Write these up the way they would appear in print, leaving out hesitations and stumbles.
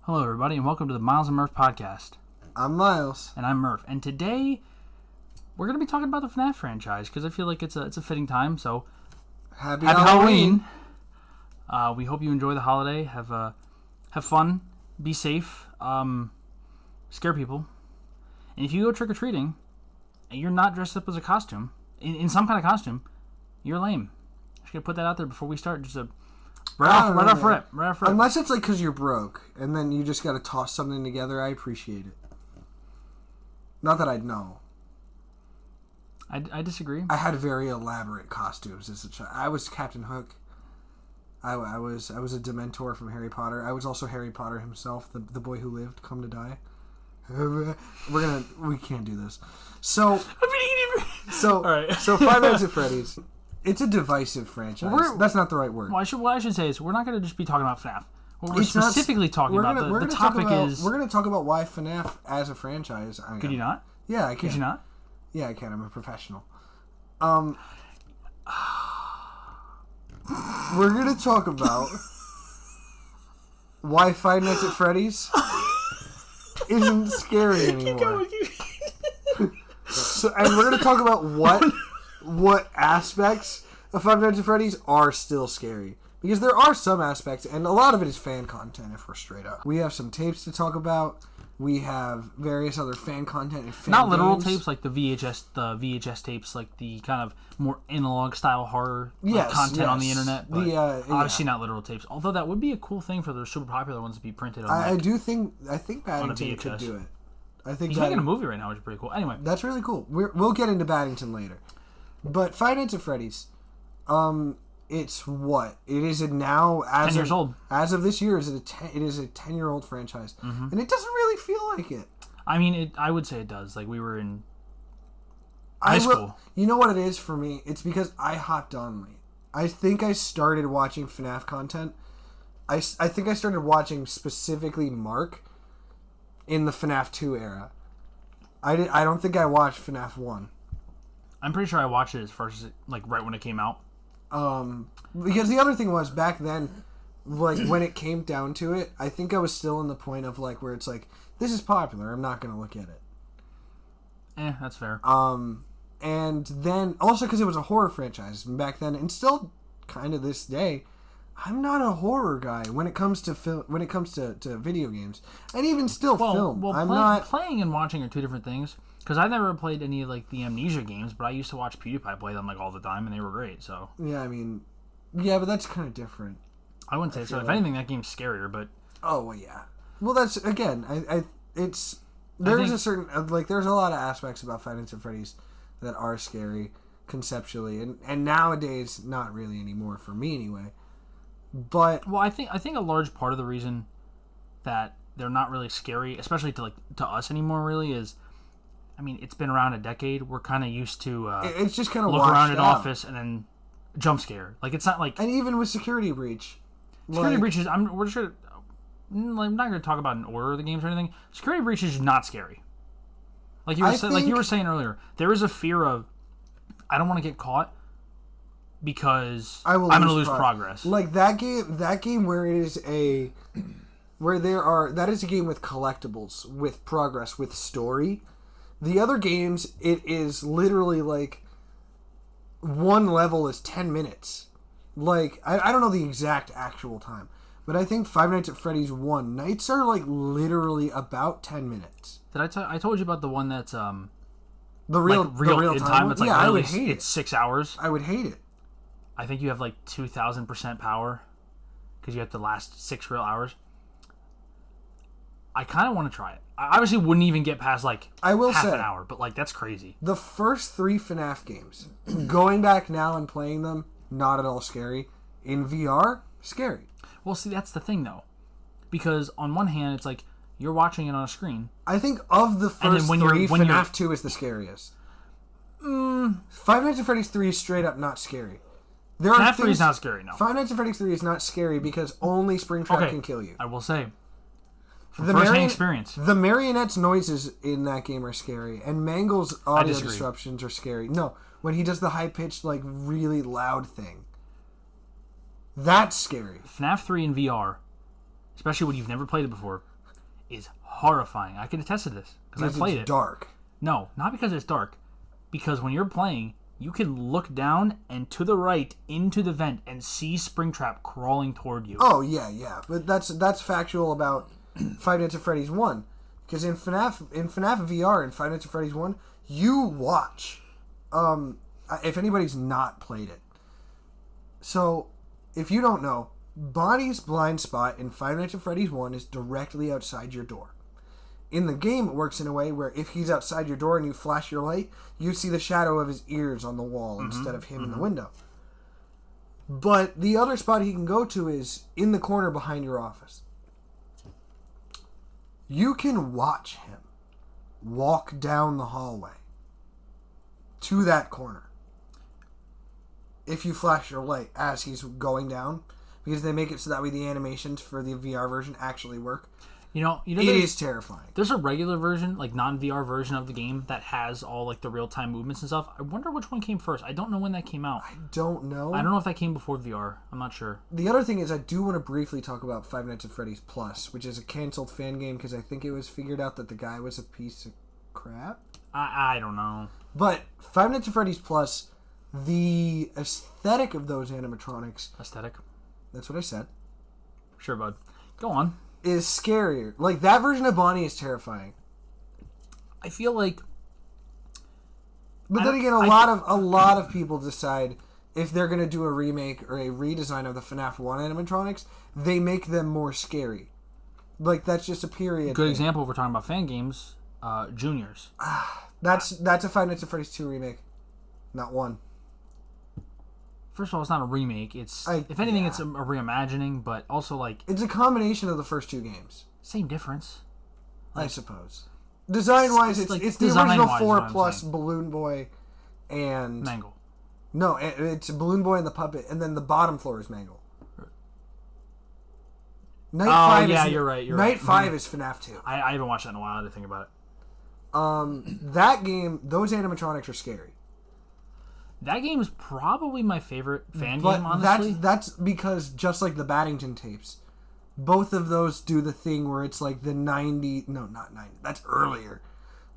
Hello, everybody, and welcome to the Myles and Murph podcast. I'm Myles. And I'm Murph. And today, we're going to be talking about the FNAF franchise, because I feel like it's a fitting time, so Happy Halloween. We hope you enjoy the holiday. Have fun. Be safe. Scare people. And if you go trick-or-treating, and you're not dressed up as a costume, in some kind of costume, you're lame. I'm just going to put that out there before we start. Just right off rip. Unless it's like because you're broke, and then you just got to toss something together, I appreciate it. Not that I'd know. I disagree. I had very elaborate costumes as a child. I was Captain Hook. I was a Dementor from Harry Potter. I was also Harry Potter himself, the boy who lived, come to die. We can't do this. So, all right. So Five Nights at Freddy's. It's a divisive franchise. That's not the right word. What I should say is we're not going to just be talking about FNAF. What we're specifically talking about, the topic is... We're going to talk about why FNAF as a franchise... Could you not? Yeah, I can. Could you not? Yeah, I can. I'm a professional. We're going to talk about why Five Nights at Freddy's isn't scary anymore. And we're going to talk about what aspects of Five Nights at Freddy's are still scary. Because there are some aspects, and a lot of it is fan content, if we're straight up. We have some tapes to talk about. We have various other fan content and fan Not literal games. tapes like the VHS tapes, like the kind of more analog style horror content on the internet. But obviously not literal tapes. Although that would be a cool thing for the super popular ones to be printed on. I think Paddington could do it. He's making a movie right now, which is pretty cool. Anyway, that's really cool. We'll get into Paddington later, but Five Nights at Freddy's, it's what it is. It now 10 years old as of this year. It is a 10-year-old franchise, and it doesn't really feel like it. I mean, I would say it does. Like we were in high school. You know what it is for me? It's because I hopped on late. I think I started watching FNAF content. I think I started watching specifically Mark in the FNAF 2 era. I don't think I watched FNAF 1. I'm pretty sure I watched it as first, like right when it came out. Because the other thing was back then, like when it came down to it, I think I was still in the point of like where it's like, this is popular, I'm not gonna look at it. That's fair. And then also because it was a horror franchise back then, and still kind of this day, I'm not a horror guy when it comes to to video games, and even still film. Well, playing and watching are two different things. Because I've never played any of like the Amnesia games, but I used to watch PewDiePie play them like all the time, and they were great. So yeah, I mean, yeah, but that's kind of different. I wouldn't say so. If anything, that game's scarier. But oh well, yeah. Well, that's again, there's a lot of aspects about Five Nights at Freddy's that are scary conceptually, and nowadays not really anymore for me anyway. But I think a large part of the reason that they're not really scary, especially to us anymore, really is. I mean, it's been around a decade. We're kind of used to it's just kind of look around an office and then jump scare. Like it's not like and even with Security Breach, breaches. I'm not going to talk about an order of the games or anything. Security Breach is not scary. Like you were saying earlier, there is a fear of I don't want to get caught because I'm going to lose progress. Like that game where it is that is a game with collectibles, with progress, with story. The other games, it is literally like one level is 10 minutes. Like, I don't know the exact actual time, but I think Five Nights at Freddy's 1 nights are like literally about 10 minutes. Did I told you about the one that's the real time? It's like I would hate it's 6 hours. I would hate it. I think you have like 2,000% power because you have to last 6 real hours. I kind of want to try it. I obviously wouldn't even get past like half an hour, but like that's crazy. The first 3 FNAF games, going back now and playing them, not at all scary. In VR, scary. Well, see, that's the thing though, because on one hand, it's like you're watching it on a screen. I think of the first 3, FNAF 2 is the scariest. Five Nights at Freddy's 3 is straight up not scary. FNAF 3 is not scary, no. Five Nights at Freddy's 3 is not scary because only Springtrap can kill you. I will say. First-hand experience. The marionette's noises in that game are scary, and Mangle's audio disruptions are scary. No, when he does the high-pitched, like, really loud thing. That's scary. FNAF 3 in VR, especially when you've never played it before, is horrifying. I can attest to this because I played it. Dark. No, not because it's dark. Because when you're playing, you can look down and to the right into the vent and see Springtrap crawling toward you. Oh yeah. But that's factual about Five Nights at Freddy's 1. Because in FNAF VR and Five Nights at Freddy's 1, you watch. If anybody's not played it. So, if you don't know, Bonnie's blind spot in Five Nights at Freddy's 1 is directly outside your door. In the game, it works in a way where if he's outside your door and you flash your light, you see the shadow of his ears on the wall instead of him in the window. But the other spot he can go to is in the corner behind your office. You can watch him walk down the hallway to that corner if you flash your light as he's going down, because they make it so that way the animations for the VR version actually work. You know, it is terrifying. There's a regular version, like non-VR version of the game that has all like the real-time movements and stuff. I wonder which one came first. I don't know when that came out. I don't know. I don't know if that came before VR. I'm not sure. The other thing is I do want to briefly talk about Five Nights at Freddy's Plus, which is a canceled fan game because I think it was figured out that the guy was a piece of crap. I don't know. But Five Nights at Freddy's Plus, the aesthetic of those animatronics... Aesthetic? That's what I said. Sure, bud. Go on. Is scarier. Like, that version of Bonnie is terrifying. I feel like... But then again, a lot of people decide if they're going to do a remake or a redesign of the FNAF 1 animatronics, they make them more scary. Like, that's just a period. Good example if we're talking about fan games, Juniors. That's a Five Nights at Freddy's 2 remake. Not one. First of all, it's not a remake. It's if anything, it's a reimagining, but also like it's a combination of the first two games. Same difference, I suppose. Design-wise, it's the original 4 plus Balloon Boy and Mangle. No, it's Balloon Boy and the puppet, and then the bottom floor is Mangle. You're right. Night 5 is FNAF 2. I haven't watched that in a while to think about it. That game, those animatronics are scary. That game is probably my favorite fan game, honestly. That's because, just like the Baddington tapes, both of those do the thing where it's like the 90s... No, not 90s. That's earlier.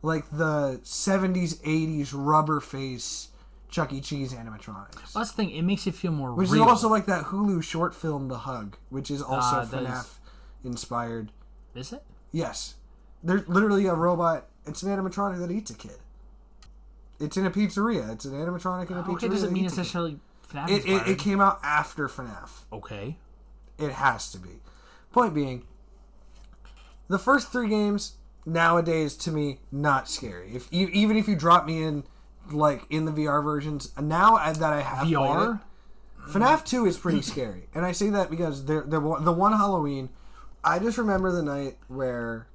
Like the 70s, 80s rubber face Chuck E. Cheese animatronics. Well, that's the thing. It makes it feel more which real. Which is also like that Hulu short film, The Hug, which is also FNAF-inspired. Is it? Yes. There's literally a robot... It's an animatronic that eats a kid. It's in a pizzeria. It's an animatronic in a pizzeria. Okay, doesn't mean it's necessarily FNAF it came out after FNAF. Okay. It has to be. Point being, the first 3 games, nowadays, to me, not scary. Even if you drop me in, like, in the VR versions, now that I have VR? FNAF 2 is pretty scary. And I say that because the one Halloween, I just remember the night where...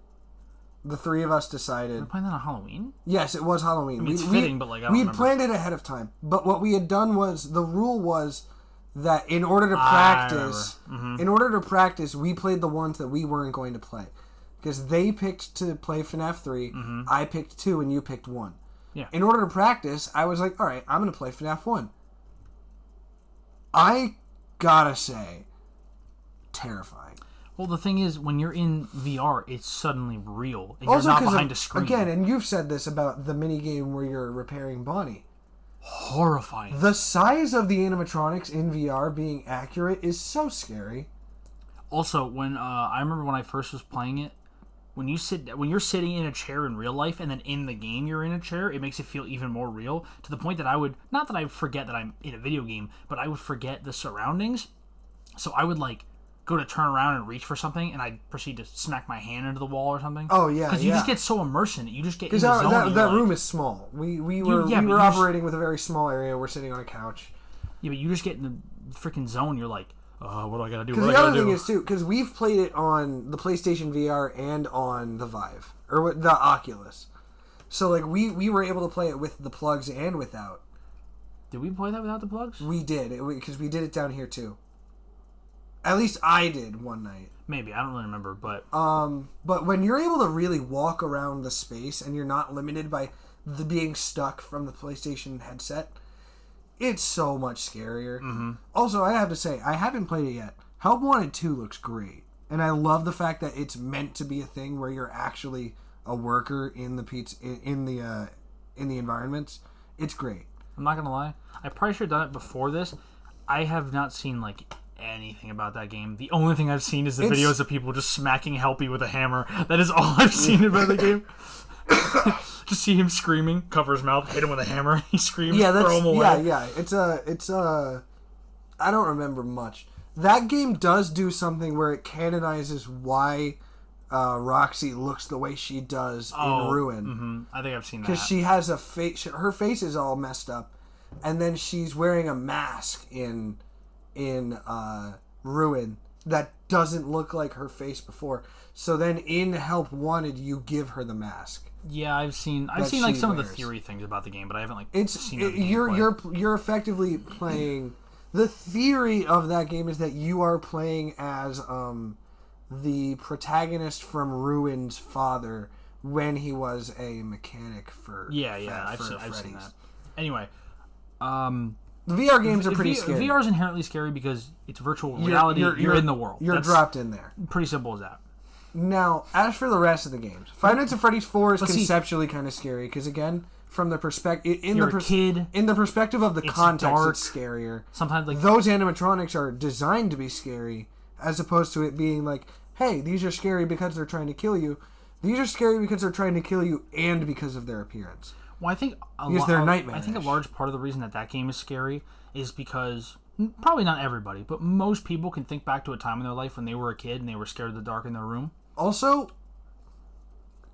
The 3 of us decided... We're playing that on Halloween? Yes, it was Halloween. I mean, it's fitting, but like, I don't remember. We'd planned it ahead of time. But what we had done was... The rule was that in order to practice... In order to practice, we played the ones that we weren't going to play. Because they picked to play FNAF 3, I picked 2, and you picked 1. Yeah. In order to practice, I was like, alright, I'm going to play FNAF 1. I gotta say, terrifying. Well, the thing is, when you're in VR, it's suddenly real, and you're not behind a screen. Again, and you've said this about the minigame where you're repairing Bonnie. Horrifying. The size of the animatronics in VR being accurate is so scary. Also, when I remember when I first was playing it, when you're sitting in a chair in real life, and then in the game you're in a chair, it makes it feel even more real, to the point that I would, not that I forget that I'm in a video game, but I would forget the surroundings, so I would, like, go to turn around and reach for something, and I'd proceed to smack my hand into the wall or something. Oh, yeah, because you just get so immersed in it. You just get in the zone. Because that room is small. We were operating with a very small area. We're sitting on a couch. Yeah, but you just get in the freaking zone. You're like, what do I gotta do? Because the other thing is, too, because we've played it on the PlayStation VR and on the Vive. Or the Oculus. So, like, we were able to play it with the plugs and without. Did we play that without the plugs? We did, because we did it down here, too. At least I did one night. Maybe. I don't really remember, but... But when you're able to really walk around the space and you're not limited by the being stuck from the PlayStation headset, it's so much scarier. Also, I have to say, I haven't played it yet. Help Wanted 2 looks great. And I love the fact that it's meant to be a thing where you're actually a worker in the pizza in the environments. It's great. I'm not gonna lie. I probably should have done it before this. I have not seen like anything about that game. The only thing I've seen is the videos of people just smacking Helpy with a hammer. That is all I've seen about the game. Just see him screaming, cover his mouth, hit him with a hammer. He screams, throw him away. Yeah. It's I don't remember much. That game does do something where it canonizes why Roxy looks the way she does in Ruin. Mm-hmm. I think I've seen that. Because she has a face, her face is all messed up, and then she's wearing a mask in Ruin that doesn't look like her face before. So then in Help Wanted, you give her the mask. Yeah, I've seen like some of the theory things about the game, but I haven't seen the gameplay. You're effectively playing. The theory of that game is that you are playing as the protagonist from Ruin's father when he was a mechanic for I've seen that. Anyway, the VR games are pretty scary. VR is inherently scary because it's virtual reality. You're in the world. That's dropped in there. Pretty simple as that. Now, as for the rest of the games, Five Nights at Freddy's 4 is conceptually kind of scary because again, from the perspective in the perspective of the context, dark. It's scarier. Sometimes like those animatronics are designed to be scary, as opposed to it being like, hey, these are scary because they're trying to kill you. These are scary because they're trying to kill you and because of their appearance. Well, I think they're nightmarish. I think a large part of the reason that game is scary is because probably not everybody, but most people can think back to a time in their life when they were a kid and they were scared of the dark in their room. Also,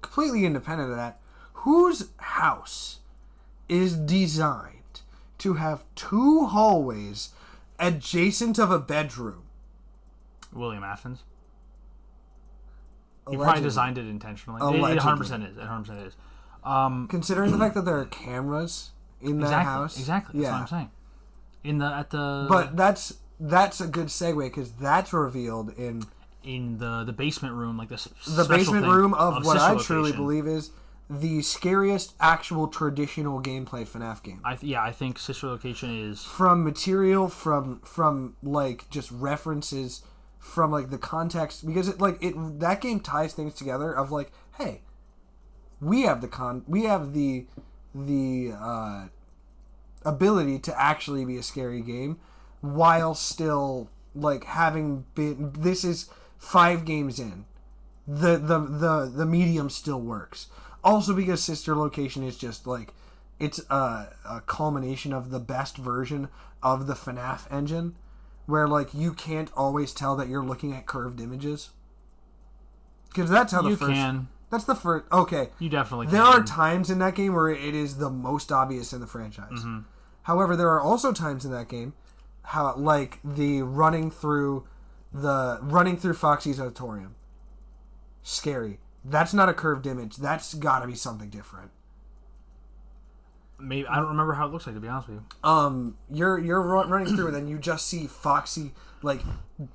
completely independent of that, whose house is designed to have 2 hallways adjacent of a bedroom? William Athens. Allegedly. He probably designed it intentionally. Allegedly. It 100% is. It 100% is. Considering the fact that there are cameras in that house. Exactly. That's what I'm saying. But that's a good segue because that's revealed in the basement room, like this. The basement room of what I truly believe is the scariest actual traditional gameplay FNAF game. I think Sister Location is from material, from like just references, from like the context, because that game ties things together. Of like, hey, we have the ability to actually be a scary game, while still like having been. This is 5 games in. The medium still works. Also because Sister Location is just like, it's a culmination of the best version of the FNAF engine, where like you can't always tell that you're looking at curved images. Because that's how that's the first. Okay, you definitely can. There are times in that game where it is the most obvious in the franchise. Mm-hmm. However, there are also times in that game how like the running through Foxy's auditorium. Scary. That's not a curved image. That's got to be something different. Maybe I don't remember how it looks like, to be honest with you. You're running through, and then you just see Foxy like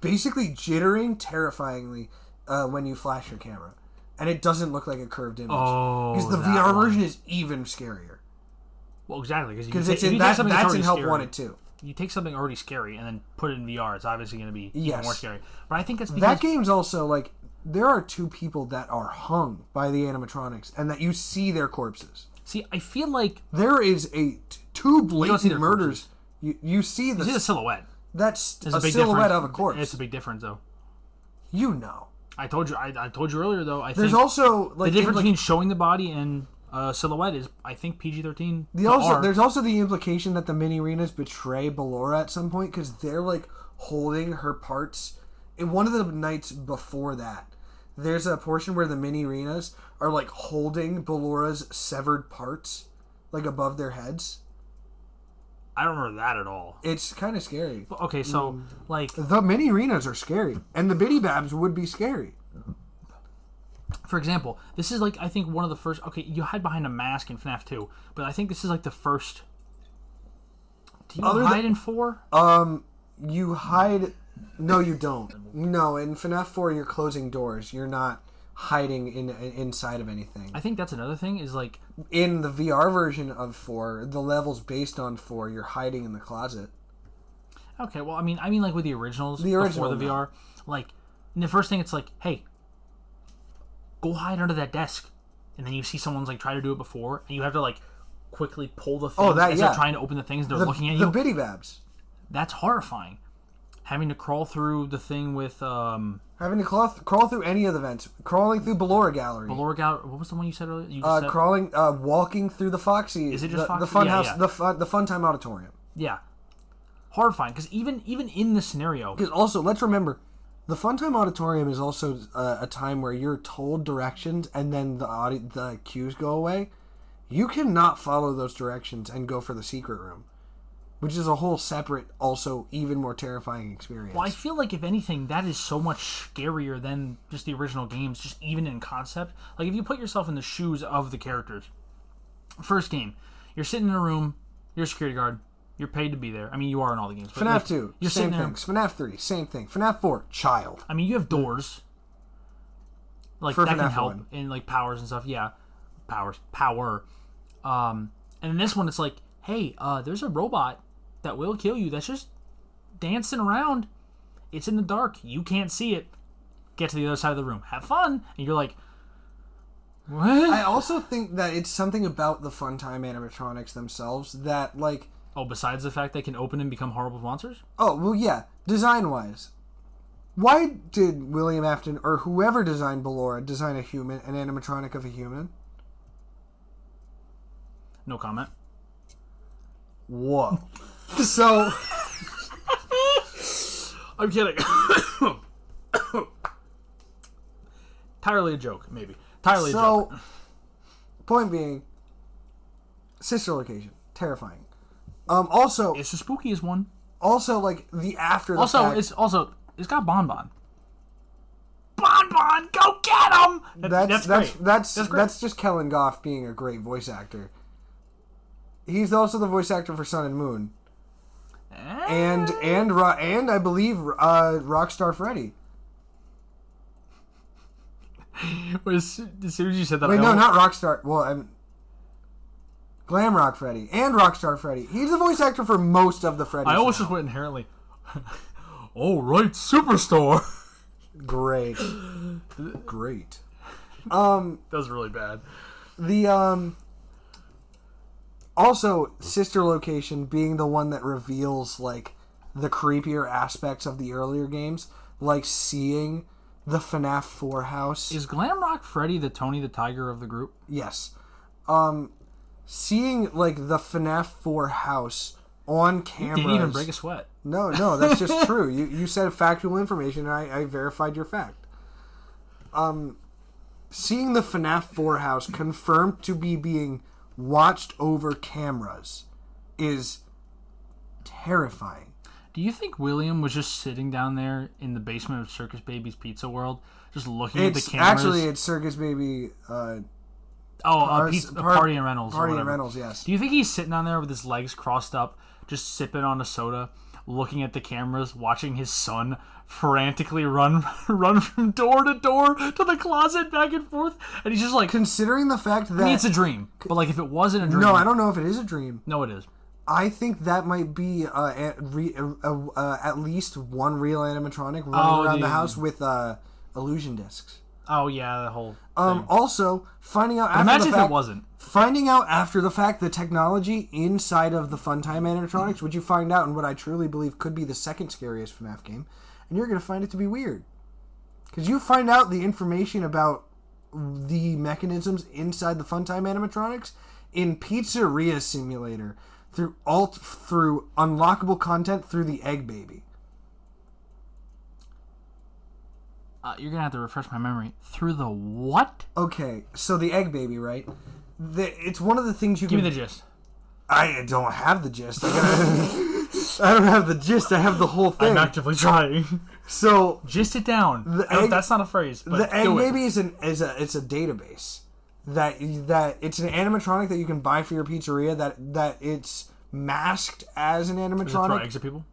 basically jittering terrifyingly when you flash your camera, and it doesn't look like a curved image. Because the VR version is even scarier. Well, exactly, because that's in Help Wanted too. You take something already scary and then put it in VR, it's obviously going to be even more scary. But I think that's because that game's also like, there are 2 people that are hung by the animatronics and that you see their corpses. See, I feel like there is 2 blatant murders. You see the silhouette. That's a silhouette of a corpse. It's a big difference, though. You know. I told you earlier, though. There's also like the difference between showing the body and silhouette is, I think, PG-13. There's also the implication that the mini-arenas betray Ballora at some point, because they're like holding her parts. In one of the nights before that, there's a portion where the mini-arenas are like holding Ballora's severed parts like above their heads. I don't remember that at all. It's kind of scary. Okay, so like the mini-arenas are scary, and the Biddy Babs would be scary. For example, this is like, I think, one of the first. Okay, you hide behind a mask in FNAF 2, but I think this is like the first. Do you hide in 4? You hide. No, you don't. No, in FNAF 4, you're closing doors. You're not hiding inside of anything. I think that's another thing. Is like in the VR version of 4, the levels based on 4, you're hiding in the closet. Okay, well, I mean, like with the originals before the VR, like And the first thing it's like, hey, go hide under that desk. And then you see someone's like try to do it before, and you have to like quickly pull the things as they're trying to open the things. They're looking at you. The biddy babs. That's horrifying. Having to crawl through the thing with having to crawl through any of the vents, crawling through Ballora Gallery. What was the one you said earlier? Walking through the Foxy. Is it just Foxy? The fun house, the Funtime Auditorium. Yeah, horrifying. Because even in this scenario, because also let's remember, the Funtime Auditorium is also a time where you're told directions and then the cues go away. You cannot follow those directions and go for the secret room, which is a whole separate, also even more terrifying experience. Well, I feel like, if anything, that is so much scarier than just the original games, just even in concept. Like, if you put yourself in the shoes of the characters. First game, you're sitting in a room, you're a security guard, you're paid to be there. I mean, you are in all the games. But FNAF 2, same thing. FNAF 3, same thing. FNAF 4, child. I mean, you have doors. Like, for that FNAF can help 1. in, like, powers and stuff. Yeah. Power. And in this one, it's like, hey, there's a robot that will kill you that's just dancing around. It's in the dark. You can't see it. Get to the other side of the room. Have fun. And you're like, what? I also think that it's something about the Funtime animatronics themselves that, like... Oh, besides the fact they can open and become horrible monsters? Oh, well, yeah. Design-wise. Why did William Afton, or whoever designed Ballora, design an animatronic of a human? No comment. Whoa. So... I'm kidding. Entirely a joke, maybe. Entirely a joke. So, point being, sister location. Terrifying. Also... It's the spookiest one. Also, like, the after the fact... It's got Bon. Bon, go get him! That's great. That's just Kellen Goff being a great voice actor. He's also the voice actor for Sun and Moon. And I believe Rockstar Freddy. As soon as you said that, Wait, no, not Rockstar. Well, I'm Glamrock Freddy and Rockstar Freddy. He's the voice actor for most of the Freddy's. I always just went inherently. Oh right, Superstore. Great. That was really bad. The also sister location being the one that reveals like the creepier aspects of the earlier games, like seeing the FNAF 4 house. Is Glamrock Freddy the Tony the Tiger of the group? Yes. Seeing like the FNAF 4 house on cameras. You didn't even break a sweat. No, that's just true. You said factual information, and I verified your fact. Seeing the FNAF 4 house confirmed to be being watched over cameras is terrifying. Do you think William was just sitting down there in the basement of Circus Baby's Pizza World, just looking at the cameras? Actually, it's Circus Baby... Party and Reynolds. Party and Reynolds, yes. Do you think he's sitting down there with his legs crossed up, just sipping on a soda, looking at the cameras, watching his son frantically run from door to door to the closet, back and forth, and he's just like... Considering the fact that... I mean, it's a dream, but like if it wasn't a dream... No, I don't know if it is a dream. No, it is. I think that might be at least one real animatronic running around the house with illusion discs. Oh yeah, the whole thing. Also, finding out if it wasn't. Finding out after the fact the technology inside of the Funtime animatronics, which you find out in what I truly believe could be the second scariest FNAF game, and you're going to find it to be weird. Because you find out the information about the mechanisms inside the Funtime animatronics in Pizzeria Simulator through unlockable content through the Egg Baby. You're going to have to refresh my memory. Through the what? Okay, so the Egg Baby, right? It's one of the things you Give can... me the gist. I don't have the gist. I don't have the gist. I have the whole thing. I'm actively trying. So... Gist it down. That's not a phrase, but the Egg Baby is a database. That it's an animatronic that you can buy for your pizzeria that it's masked as an animatronic. Does it throw eggs at people?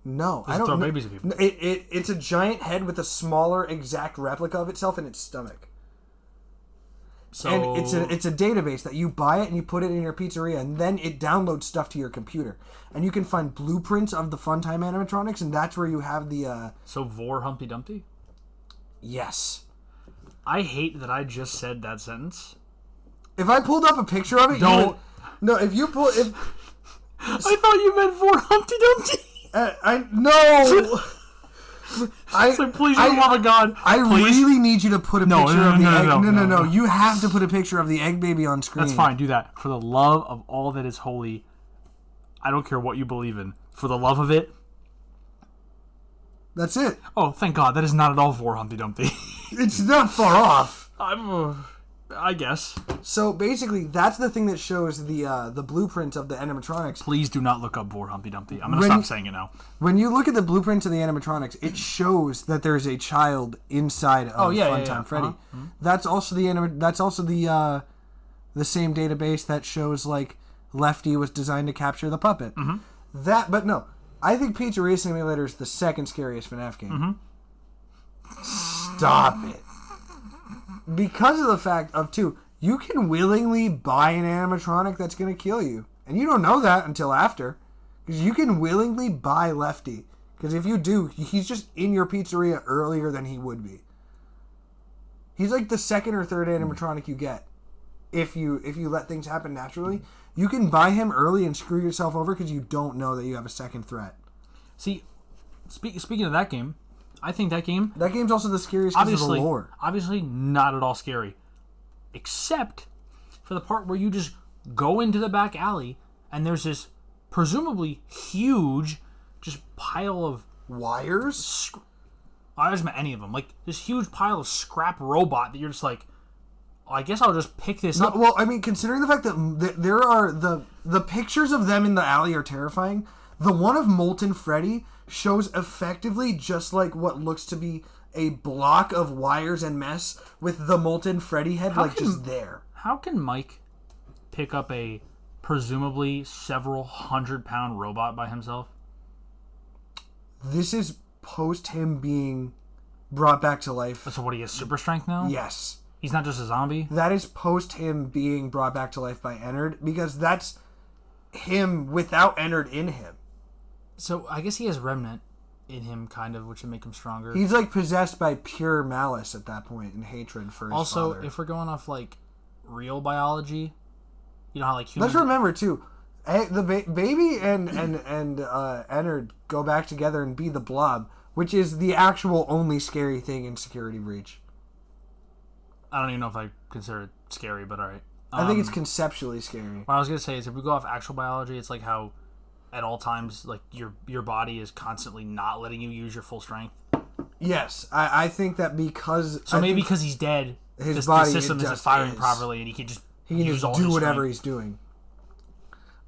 No, I don't throw babies at people. It's a giant head with a smaller exact replica of itself in its stomach. So... And it's a database that you buy it and you put it in your pizzeria, and then it downloads stuff to your computer, and you can find blueprints of the Funtime animatronics, and that's where you have the. So Vor Humpty Dumpty. Yes. I hate that I just said that sentence. If I pulled up a picture of it, Don't. No, if you pull... I thought you meant for Humpty Dumpty. No! So please, for the love of God, please. really need you to put a picture of the egg. No. No. You have to put a picture of the egg baby on screen. That's fine. Do that. For the love of all that is holy, I don't care what you believe in. For the love of it. That's it. Oh, thank God. That is not at all for Humpty Dumpty. It's not far off. I guess. So basically, that's the thing that shows the blueprint of the animatronics. Please do not look up for Humpty Dumpty. I'm going to stop saying it now. When you look at the blueprints of the animatronics, it shows that there's a child inside of Funtime Freddy. Uh-huh. That's also the same database that shows like Lefty was designed to capture the puppet. Mm-hmm. But no, I think Pizzeria Simulator is the second scariest FNAF game. Mm-hmm. Stop it. Because of the fact of, you can willingly buy an animatronic that's going to kill you. And you don't know that until after. Because you can willingly buy Lefty. Because if you do, he's just in your pizzeria earlier than he would be. He's like the second or third animatronic you get. If you let things happen naturally. You can buy him early and screw yourself over because you don't know that you have a second threat. See, speaking of that game, I think that game's also the scariest because of the lore. Obviously not at all scary. Except for the part where you just go into the back alley and there's this presumably huge just pile of wires? I just meant any of them. Like this huge pile of scrap robot that you're just like, I guess I'll just pick this up. Well, I mean, considering the fact that there are the pictures of them in the alley are terrifying. The one of Molten Freddy shows effectively just like what looks to be a block of wires and mess with the Molten Freddy head just there. How can Mike pick up a presumably several 100-pound robot by himself? This is post him being brought back to life. So what, he has super strength now? Yes. He's not just a zombie? That is post him being brought back to life by Ennard, because that's him without Ennard in him. So I guess he has Remnant in him, kind of, which would make him stronger. He's like possessed by pure malice at that point and hatred for his also, father. If we're going off like real biology, you know how like humans... Let's remember too, the baby and Ennard go back together and be the Blob, which is the actual only scary thing in Security Breach. I don't even know if I consider it scary, but alright. I think it's conceptually scary. What I was going to say is, if we go off actual biology, it's like how at all times, like your body is constantly not letting you use your full strength. Yes, I think that because... So maybe because he's dead, his body, the system isn't firing properly, and he can just do whatever he's doing.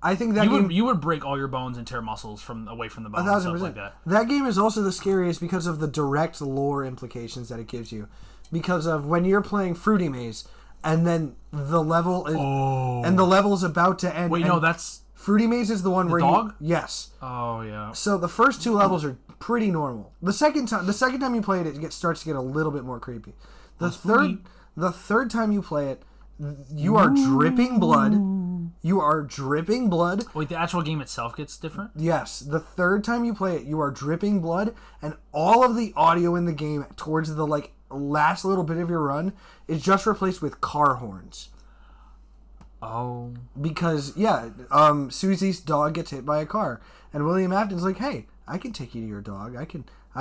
I think that you would break all your bones and tear muscles away from the bone. 1,000%. Stuff like that. That game is also the scariest because of the direct lore implications that it gives you. Because of when you're playing Fruity Maze, and then the level is about to end. Wait, no, that's Fruity Maze is the one where dog? Yes. Oh yeah. So the first two levels are pretty normal. The second time you play it, it starts to get a little bit more creepy. The third time you play it, you are dripping blood. You are dripping blood. Wait, the actual game itself gets different? Yes. The third time you play it, you are dripping blood, and all of the audio in the game towards the last little bit of your run is just replaced with car horns. Oh. Because Susie's dog gets hit by a car, and William Afton's like, "Hey, I can take you to your dog. I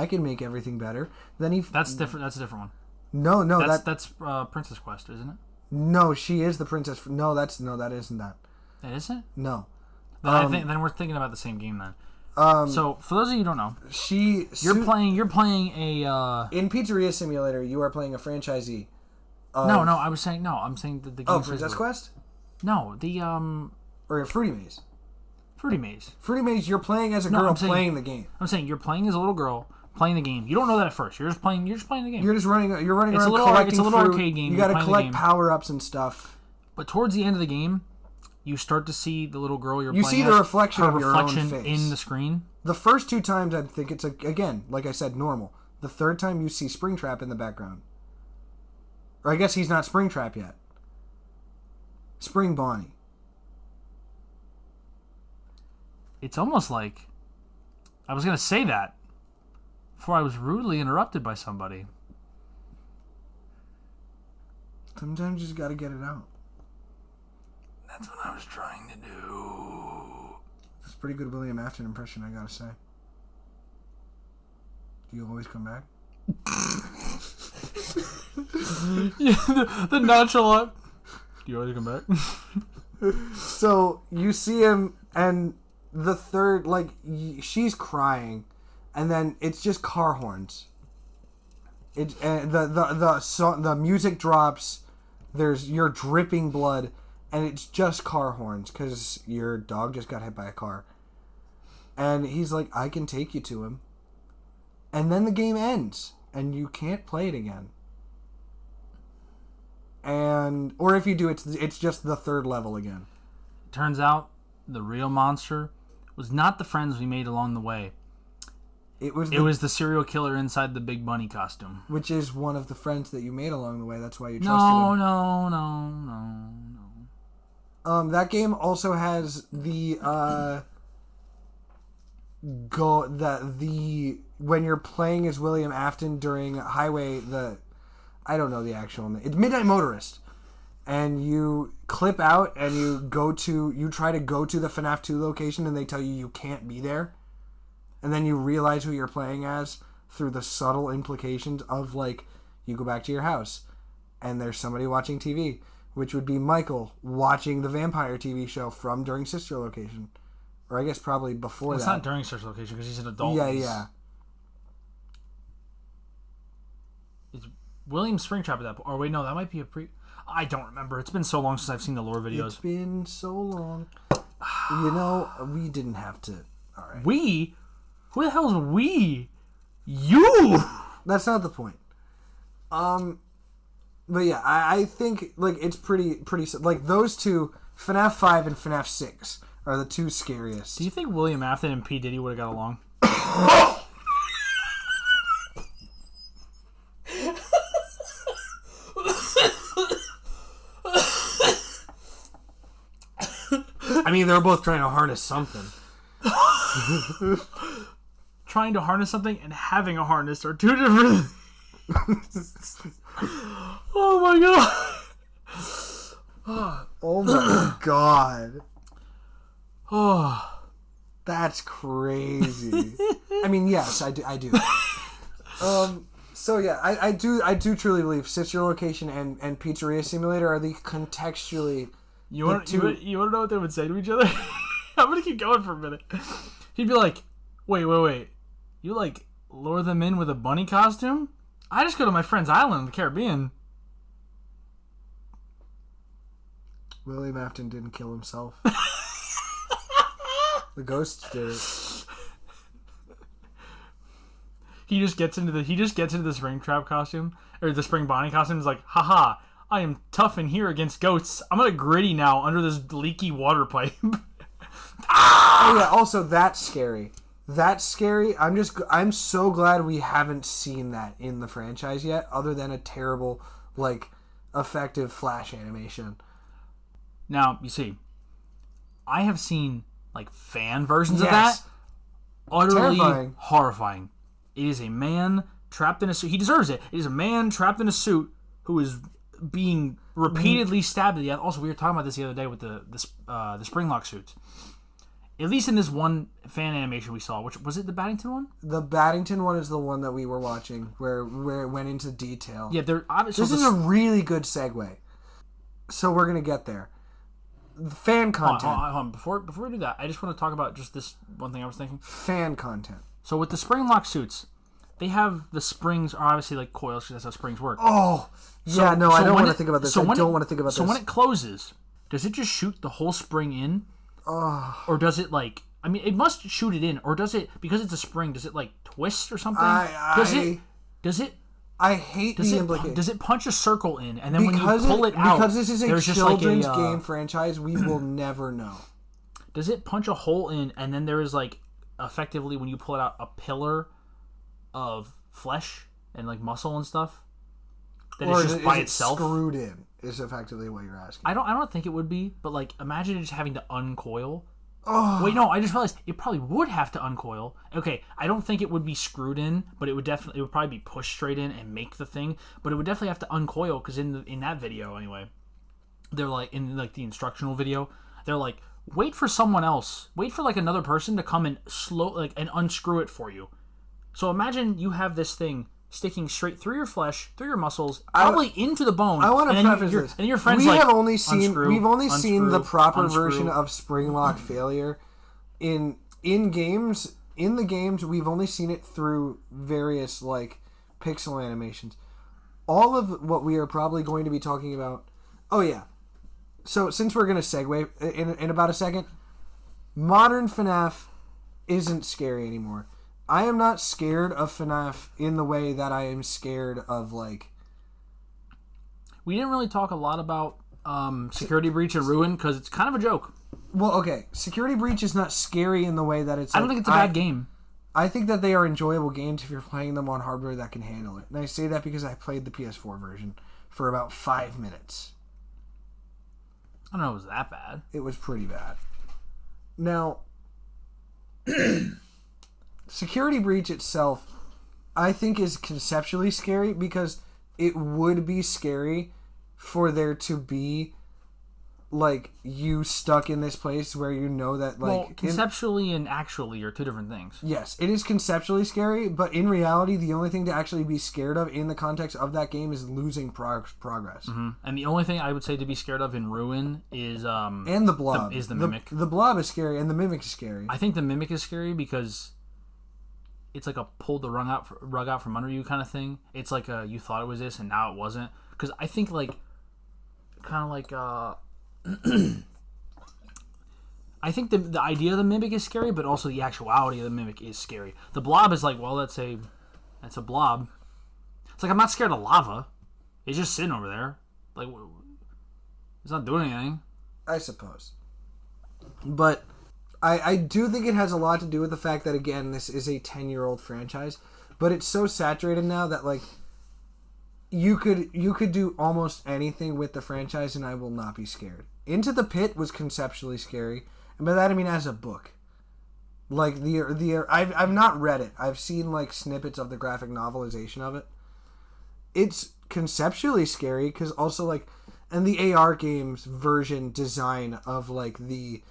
can make everything better." Then That's different. That's a different one. No, that's Princess Quest, isn't it? No, she is the princess. No, that isn't that. It isn't? No. Then we're thinking about the same game then. So for those of you who don't know, you're playing a in Pizzeria Simulator. You are playing a franchisee. I'm saying the game. Oh, Princess Quest. No, the or Fruity Maze. Fruity Maze. Fruity Maze. You're playing as a girl playing the game. I'm saying you're playing as a little girl playing the game. You don't know that at first. You're just playing the game. You're running around collecting It's a little fruit. arcade game. You got to collect power-ups and stuff. But towards the end of the game, you start to see the little girl you're playing. You see the reflection of your own face in the screen. The first two times, I think it's again, like I said, normal. The third time, you see Springtrap in the background. Or I guess he's not Springtrap yet. Spring Bonnie. It's almost like I was going to say that before I was rudely interrupted by somebody. Sometimes you just gotta get it out. That's what I was trying to do. It's a pretty good William Afton impression, I gotta say. Do you always come back? Yeah, the nonchalant. Do you always come back? So you see him, and the third, like, she's crying, and then it's just car horns. The music drops. You're dripping blood, and it's just car horns because your dog just got hit by a car. And he's like, I can take you to him. And then the game ends, and you can't play it again. Or if you do, it's just the third level again. Turns out the real monster was not the friends we made along the way. It was the serial killer inside the Big Bunny costume. Which is one of the friends that you made along the way. That's why you trusted him. No. That game also has when you're playing as William Afton during Highway, I don't know the actual name. It's Midnight Motorist. And you clip out and you try to go to the FNAF 2 location and they tell you can't be there. And then you realize who you're playing as through the subtle implications of, like, you go back to your house and there's somebody watching TV, which would be Michael watching the vampire TV show from during Sister Location. Or I guess probably before that. It's not during Sister Location because he's an adult. Yeah. It's William Springtrap at that point. Or wait, no, that might be a I don't remember. It's been so long since I've seen the lore videos. It's been so long. We didn't have to. All right. We? Who the hell is we? You! That's not the point. But yeah, I think, like, it's pretty, like, those two, FNAF 5 and FNAF 6 are the two scariest. Do you think William Afton and P. Diddy would have got along? I mean, they're both trying to harness something. Trying to harness something and having a harness are two different things. Oh my god. Oh my god. Oh. That's crazy. I mean, yes, I do. So yeah, I do truly believe Sister Location and Pizzeria Simulator are the contextually. You want to know what they would say to each other? I'm gonna keep going for a minute. He'd be like, wait. You, like, lure them in with a bunny costume? I just go to my friend's island in the Caribbean. William Afton didn't kill himself. The ghost did it. He just gets into the Springtrap costume, or the Spring Bonnie costume. He's like, haha, I am tough in here against ghosts. I'm gonna gritty now under this leaky water pipe. Oh yeah, also that's scary. That's scary. I'm so glad we haven't seen that in the franchise yet, other than a terrible, like, effective Flash animation. Now, you see, I have seen, like, fan versions of that. Utterly terrifying. Horrifying. It is a man trapped in a suit. He deserves it. It is a man trapped in a suit who is being repeatedly stabbed to death. Also, we were talking about this the other day with the Springlock suits. At least in this one fan animation we saw, which was it the Baddington one? The Baddington one is the one that we were watching, where it went into detail. Yeah, they're obviously. This is a really good segue. So we're gonna get there. The fan content. Hold on. Before we do that, I just want to talk about just this one thing I was thinking. Fan content. So with the Springlock suits, they have the springs are obviously like coils because that's how springs work. Oh, yeah. No, I don't want to think about this. I don't want to think about this. So when it closes, does it just shoot the whole spring in? Or does it, like... I mean, it must shoot it in. Or does it... Because it's a spring, does it, like, twist or something? Does it... I hate the implication. Does it punch a circle in, and then when you pull it out... Because this is a children's game franchise, we will never know. Does it punch a hole in, and then there is, like, effectively, when you pull it out, a pillar of flesh and, like, muscle and stuff? That or is just by itself? Screwed in, is effectively what you're asking. I don't think it would be, but, like, imagine it just having to uncoil Oh, Wait, no, I just realized it probably would have to uncoil. Okay, I don't think it would be screwed in, but it would probably be pushed straight in and make the thing. But it would definitely have to uncoil because in that video anyway, they're like in like the instructional video, they're like, wait for someone else, wait for like another person to come and and unscrew it for you. So imagine you have this thing sticking straight through your flesh, through your muscles, probably into the bone. I want to preface this. And your friends we've only seen the proper unscrew. version of spring lock failure in games. In the games, we've only seen it through various like pixel animations. All of what we are probably going to be talking about. Oh yeah. So since we're going to segue in about a second, modern FNAF isn't scary anymore. I am not scared of FNAF in the way that I am scared of, like... We didn't really talk a lot about Security Breach and Ruin because it's kind of a joke. Well, okay. Security Breach is not scary in the way that it's... I don't think it's a bad game. I think that they are enjoyable games if you're playing them on hardware that can handle it. And I say that because I played the PS4 version for about 5 minutes. I don't know if it was that bad. It was pretty bad. Now... Security Breach itself, I think, is conceptually scary because it would be scary for there to be, like, you stuck in this place where you know that, like... Well, conceptually and actually are two different things. Yes, it is conceptually scary, but in reality, the only thing to actually be scared of in the context of that game is losing progress. Mm-hmm. And the only thing I would say to be scared of in Ruin is... and the Blob. Is the Mimic. The Blob is scary, and the Mimic is scary. I think the Mimic is scary because... It's like a pull the rug out from under you kind of thing. It's like you thought it was this and now it wasn't. Because I think like, kind of like, I think the idea of the Mimic is scary, but also the actuality of the Mimic is scary. The Blob is like, well, that's a blob. It's like I'm not scared of lava. It's just sitting over there, like it's not doing anything. I suppose, but. I do think it has a lot to do with the fact that, again, this is a 10-year-old franchise, but it's so saturated now that, like, you could do almost anything with the franchise and I will not be scared. Into the Pit was conceptually scary, and by that I mean as a book. Like, I've not read it. I've seen, like, snippets of the graphic novelization of it. It's conceptually scary, because also, like, and the AR games version design of, like, the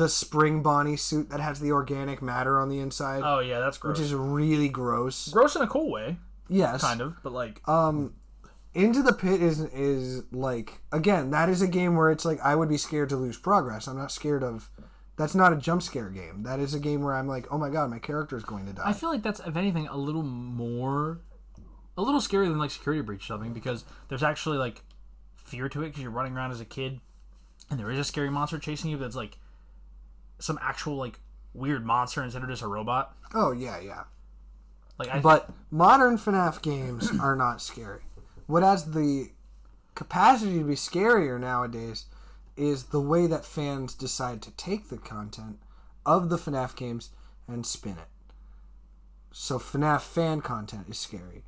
Spring Bonnie suit that has the organic matter on the inside. Oh yeah, that's gross. Which is really gross. Gross in a cool way. Yes. Kind of, but like Into the Pit is like, again, that is a game where it's like I would be scared to lose progress. I'm not scared of... That's not a jump scare game. That is a game where I'm like, oh my god, my character is going to die. I feel like that's, if anything, a little scarier than like Security Breach or something, because there's actually like fear to it because you're running around as a kid and there is a scary monster chasing you that's like some actual like weird monster instead of just a robot. Oh yeah. But modern FNAF games are not scary. What has the capacity to be scarier nowadays is the way that fans decide to take the content of the FNAF games and spin it. So FNAF fan content is scary.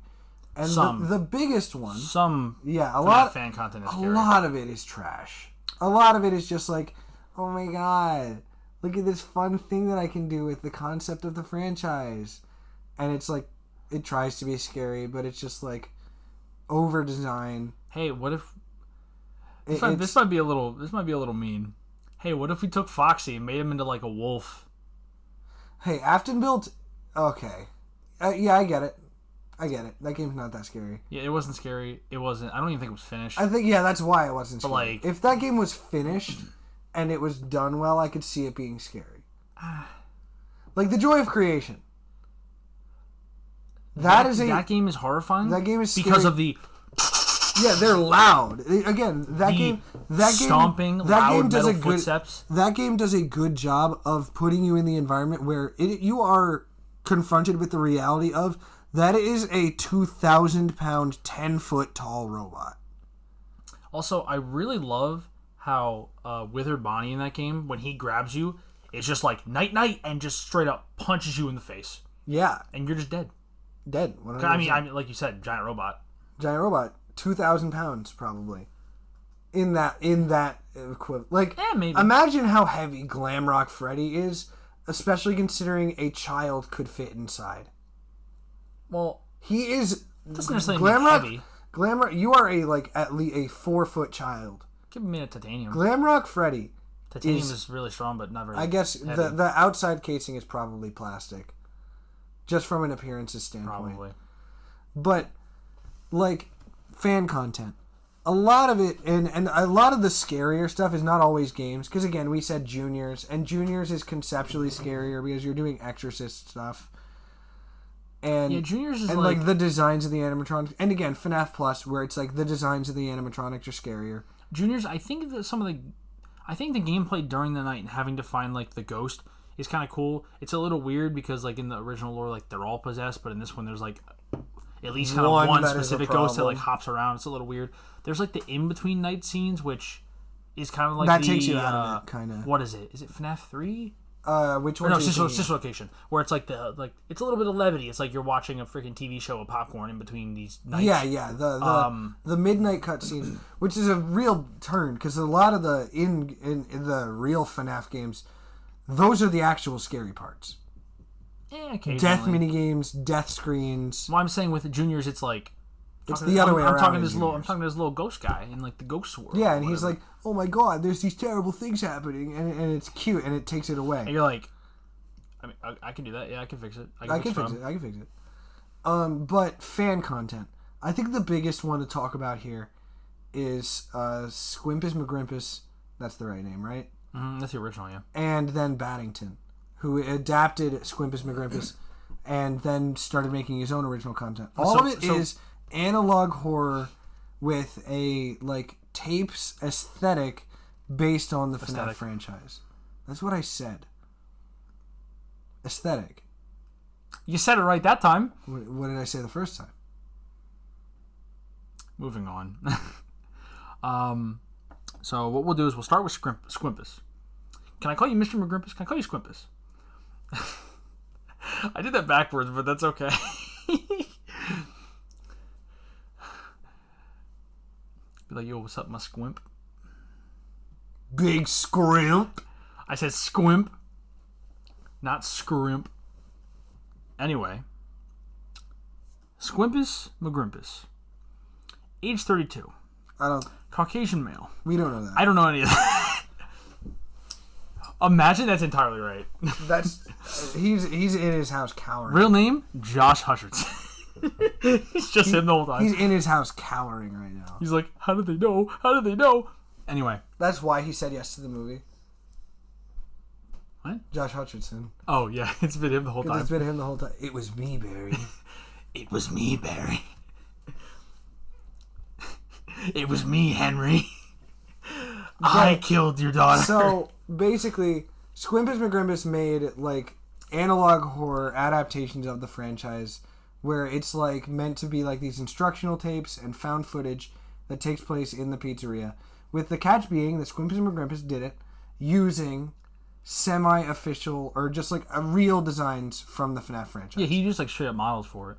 And the biggest one... FNAF fan content is scary. A lot of it is trash. A lot of it is just like, oh my god, look at this fun thing that I can do with the concept of the franchise. And it's like, it tries to be scary, but it's just like over design. Hey, what if this might be a little mean. Hey, what if we took Foxy and made him into like a wolf? Hey, Afton built... Okay. Yeah, I get it. That game's not that scary. Yeah, it wasn't scary. It wasn't... I don't even think it was finished. I think, yeah, that's why it wasn't scary. But like... If that game was finished and it was done well, I could see it being scary. Like, The Joy of Creation. That game is horrifying. That game is scary. Because of the... Yeah, they're loud. Again, that game footsteps. That game does a good job of putting you in the environment where you are confronted with the reality of that is a 2,000-pound, 10-foot tall robot. Also, I really love how Withered Bonnie in that game, when he grabs you, it's just like night night and just straight up punches you in the face. Yeah, and you're just dead. 100%. I mean, like you said, giant robot. 2,000 pounds, probably. in that equivalent. Like, maybe. Imagine how heavy Glamrock Freddy is, especially considering a child could fit inside. Well, he is. Doesn't necessarily mean heavy. Glamrock, you are at least a 4-foot child. Give me a titanium. Glamrock Freddy. Titanium is really strong, but not very. I guess heavy. the outside casing is probably plastic, just from an appearances standpoint. Probably. But like fan content, a lot of it and a lot of the scarier stuff is not always games. Because again, we said Juniors, and Juniors is conceptually scarier because you're doing Exorcist stuff. And yeah, Juniors is and like the designs of the animatronics, and again FNAF Plus, where it's like the designs of the animatronics are scarier. Juniors, I think that I think the gameplay during the night and having to find like the ghost is kind of cool. It's a little weird because like in the original lore, like they're all possessed, but in this one there's like at least kind of one specific ghost that like hops around. It's a little weird. There's like the in between night scenes, which is kind of like that takes you out of it, kind of. What is it? Is it FNAF 3? Which one? No, Sister Location, where it's like it's a little bit of levity. It's like you're watching a freaking TV show of popcorn in between these nights. Yeah. The midnight cutscene, which is a real turn because a lot of the in the real FNAF games, those are the actual scary parts. Death mini games, death screens. Well, I'm saying with the Juniors, it's like it's the other way around. I'm talking to this little ghost guy in like the ghost world. Yeah, and he's like, "Oh my god, there's these terrible things happening," and it's cute, and it takes it away. And you're like, I mean, I can do that. Yeah, I can fix it. I can fix it. But fan content. I think the biggest one to talk about here is Squimpus McGrimpus. That's the right name, right? That's the original, yeah. And then Baddington, who adapted Squimpus McGrimpus and then started making his own original content. All of it is analog horror with a like tapes aesthetic based on the FNAF franchise. That's what I said. Aesthetic. You said it right that time. What did I say the first time? Moving on. So what we'll do is we'll start with Squimpus. Can I call you Mr. McGrimpus? Can I call you Squimpus? I did that backwards, but that's okay. Be like, yo, what's up, my squimp? Big scrimp. I said squimp, not scrimp. Anyway, Squimpus McGrimpus, age 32. Caucasian male. We don't know that. I don't know any of that. Imagine that's entirely right. He's in his house cowering. Real name, Josh Hutcherson. He's just him the whole time. He's in his house cowering right now. He's like, how did they know? How did they know? Anyway. That's why he said yes to the movie. What? Josh Hutcherson. Oh, yeah. It's been him the whole time. It's been him the whole time. It was me, Barry. It was me, Barry. It was me, Henry. I killed your daughter. So, basically, Squimpus McGrimpus made, like, analog horror adaptations of the franchise where it's, like, meant to be, like, these instructional tapes and found footage that takes place in the pizzeria. With the catch being that Squimpus McGrimpus did it using semi-official or just, like, real designs from the FNAF franchise. Yeah, he used, like, straight-up models for it.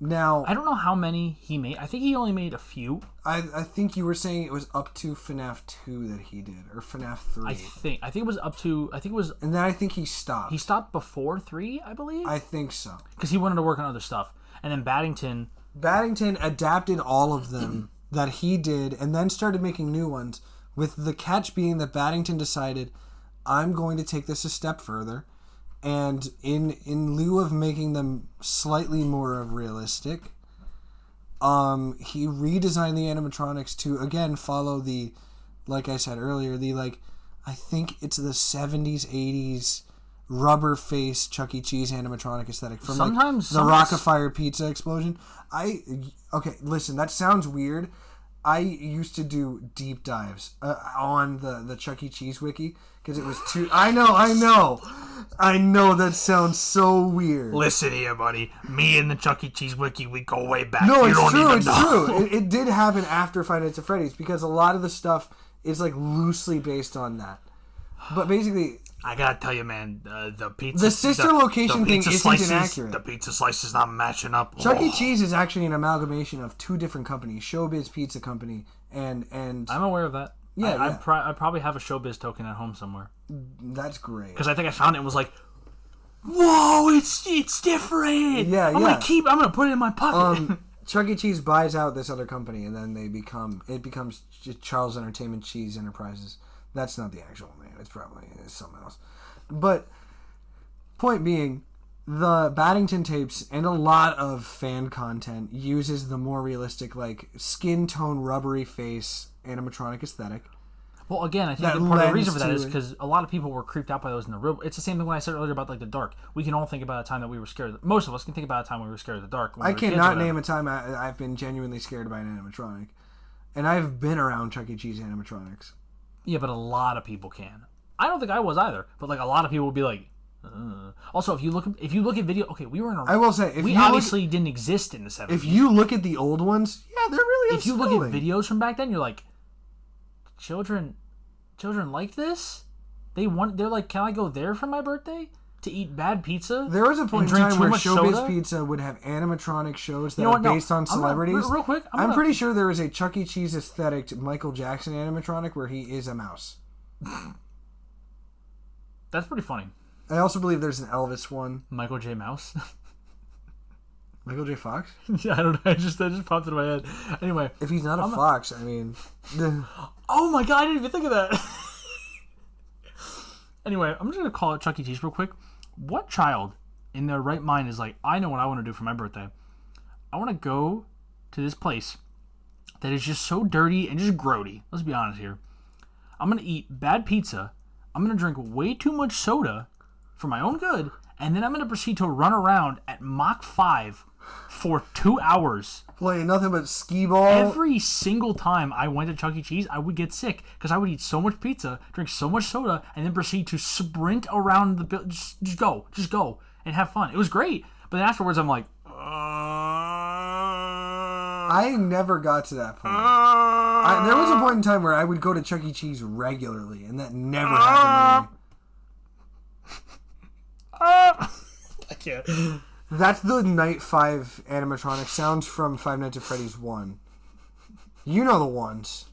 Now, I don't know how many he made. I think he only made a few. I think you were saying it was up to FNAF 2 that he did, or FNAF 3. I think it was up to. And then I think he stopped. He stopped before 3, I believe. I think so. Because he wanted to work on other stuff, and then Baddington adapted all of them that he did, and then started making new ones. With the catch being that Baddington decided, I'm going to take this a step further. And in lieu of making them slightly more realistic, he redesigned the animatronics to, again, follow the, like I said earlier, the, like, I think it's the 70s, 80s rubber face Chuck E. Cheese animatronic aesthetic from, the Rockafire pizza explosion. Okay, listen, that sounds weird. I used to do deep dives on the Chuck E. Cheese wiki because it was too... I know that sounds so weird. Listen here, buddy. Me and the Chuck E. Cheese wiki, we go way back. No, it's true. It did happen after Five Nights at Freddy's because a lot of the stuff is like loosely based on that. But basically, I gotta tell you, man, the pizza... The sister location thing isn't slices, inaccurate. The pizza slice is not matching up. Chuck E. Cheese is actually an amalgamation of two different companies, Showbiz Pizza Company and I'm aware of that. Yeah, I probably have a Showbiz token at home somewhere. That's great. Because I think I found it and was like, whoa, it's different. Yeah, I'm gonna put it in my pocket. Chuck E. Cheese buys out this other company, and then it becomes Charles Entertainment Cheese Enterprises. That's not the actual name. It's probably something else. But point being, the Baddington tapes and a lot of fan content uses the more realistic, like skin tone, rubbery face animatronic aesthetic. Well, again, I think that part of the reason for that is because a lot of people were creeped out by those in the real. It's the same thing when I said earlier about like the dark. We can all think about a time that we were scared. Most of us can think about a time when we were scared of the dark. I cannot name a time I've been genuinely scared by an animatronic, and I've been around Chuck E. Cheese animatronics. Yeah, but a lot of people can. I don't think I was either, but like a lot of people would be like. Also, if you look at video, okay, we were in a. I will say, we obviously didn't exist in the 70s. If you look at the old ones, yeah, they're really. If you look at videos from back then, you're like, children like this. They're like, can I go there for my birthday to eat bad pizza? There was a point in time where Showbiz soda? Pizza would have animatronic shows that are based on celebrities. Real quick, I'm pretty sure there is a Chuck E. Cheese aesthetic Michael Jackson animatronic where he is a mouse. That's pretty funny. I also believe there's an Elvis one. Michael J. Mouse. Michael J. Fox? Yeah, I don't know. That just popped into my head. Anyway. If he's not a fox, I mean... Oh my god, I didn't even think of that. Anyway, I'm just going to call it Chuck E. Cheese real quick. What child in their right mind is like, I know what I want to do for my birthday. I want to go to this place that is just so dirty and just grody. Let's be honest here. I'm going to eat bad pizza. I'm going to drink way too much soda for my own good, and then I'm going to proceed to run around at Mach 5 for 2 hours. Playing nothing but skee ball. Every single time I went to Chuck E. Cheese, I would get sick because I would eat so much pizza, drink so much soda, and then proceed to sprint around the building. Just go, and have fun. It was great, but then afterwards I'm like, I never got to that point. There was a point in time where I would go to Chuck E. Cheese regularly, and that never happened to me. I can't. That's the Night 5 animatronic sounds from Five Nights at Freddy's 1. You know the ones.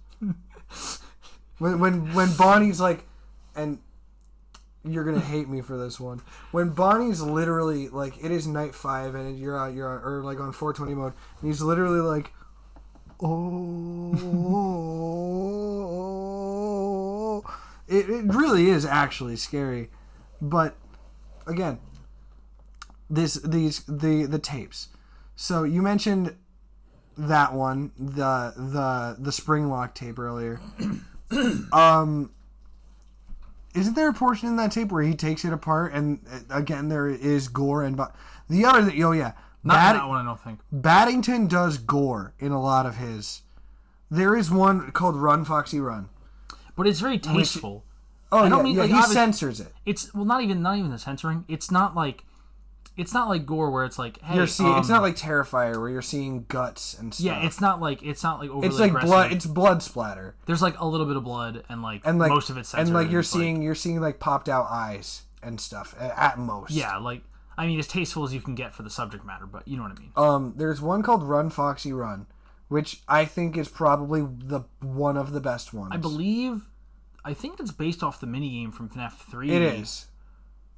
When Bonnie's like, and you're gonna hate me for this one. When Bonnie's literally like, it is Night 5 and you're or like on 420 mode, and he's literally like, oh, it really is actually scary, but again. The tapes. So you mentioned that one, the spring lock tape earlier. Isn't there a portion in that tape where he takes it apart and again there is gore and the other not that one I don't think. Baddington does gore in a lot of his. There is one called Run Foxy Run, but it's very tasteful. He censors it. It's not even the censoring. It's not like gore where it's like, hey, it's not like Terrifier where you're seeing guts and stuff. Yeah, it's not like overly it's like aggressive. blood. It's blood splatter. There's like a little bit of blood and most of it's censored. And like you're seeing like popped out eyes and stuff at most. Yeah, like I mean, as tasteful as you can get for the subject matter, but you know what I mean. There's one called Run Foxy Run, which I think is probably one of the best ones. I think it's based off the minigame from FNAF 3. It is.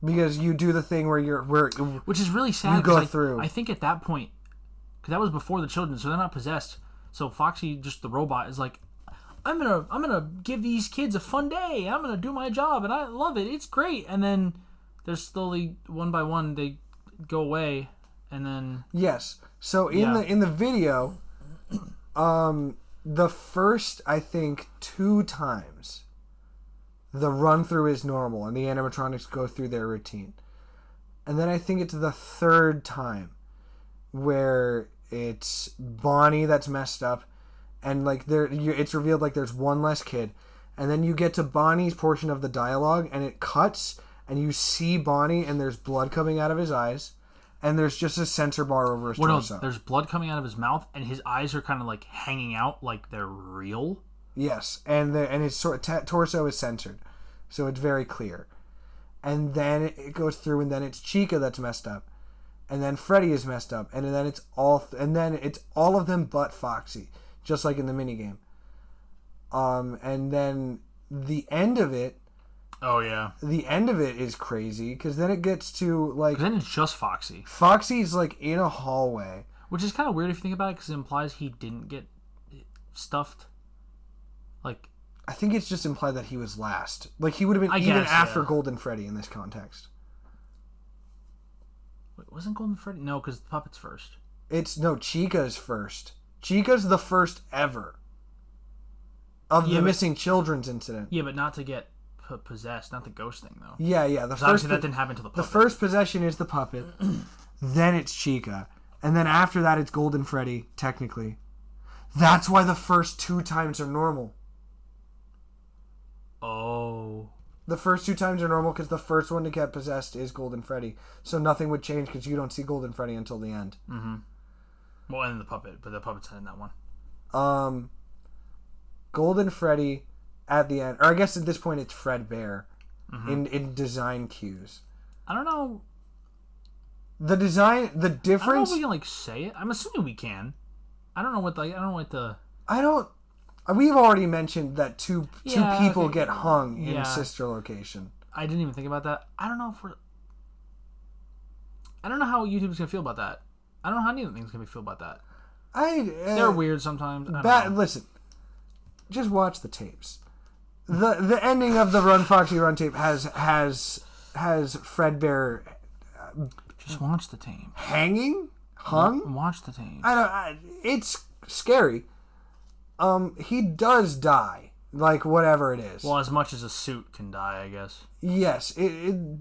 Because you do the thing where which is really sad. You go through. I think at that point, because that was before the children, so they're not possessed. So Foxy, just the robot, is like, I'm gonna give these kids a fun day. I'm gonna do my job, and I love it. It's great. And then they're slowly, one by one, they go away, and then yes. So in the video, the first I think 2 times. The run-through is normal, and the animatronics go through their routine. And then I think it's the 3rd time where it's Bonnie that's messed up, and like it's revealed like there's one less kid. And then you get to Bonnie's portion of the dialogue, and it cuts, and you see Bonnie, and there's blood coming out of his eyes, and there's just a sensor bar over his torso. No, there's blood coming out of his mouth, and his eyes are kind of like hanging out like they're real. Yes, and his torso is censored, so it's very clear. and then it goes through, and then it's Chica that's messed up, and then Freddy is messed up, and then it's all of them but Foxy, just like in the minigame. And then the end of it. Oh yeah. The end of it is crazy because then it gets to like. Then it's just Foxy. Foxy's like in a hallway, which is kind of weird if you think about it, because it implies he didn't get stuffed. Like. I think it's just implied that he was last. Like, he would have been after yeah. Golden Freddy in this context. Wait, wasn't Golden Freddy? No, because the puppet's first. Chica's first. Chica's the first ever. Of the missing children's incident. Yeah, but not to get possessed, not the ghost thing, though. Yeah. Obviously that didn't happen to the puppet. The first possession is the puppet. Then it's Chica. And then after that, it's Golden Freddy, technically. That's why the first 2 times are normal. Oh. The first 2 times are normal because the first one to get possessed is Golden Freddy. So nothing would change because you don't see Golden Freddy until the end. Mm-hmm. Well, and the puppet, but the puppet's not in that one. Golden Freddy at the end, or I guess at this point it's Fredbear in design cues. I don't know. The design, the difference. I don't know if we can say it. I'm assuming we can. I don't know what the. We've already mentioned that two people get hung in sister location. I didn't even think about that. I don't know how YouTube's gonna feel about that. I don't know how anything's gonna feel about that. They're weird sometimes. Listen, just watch the tapes. The ending of the Run Foxy Run tape has Fredbear. Just watch the tape. Hung. Watch the tape. It's scary. He does die, like whatever it is. Well, as much as a suit can die, I guess. Yes,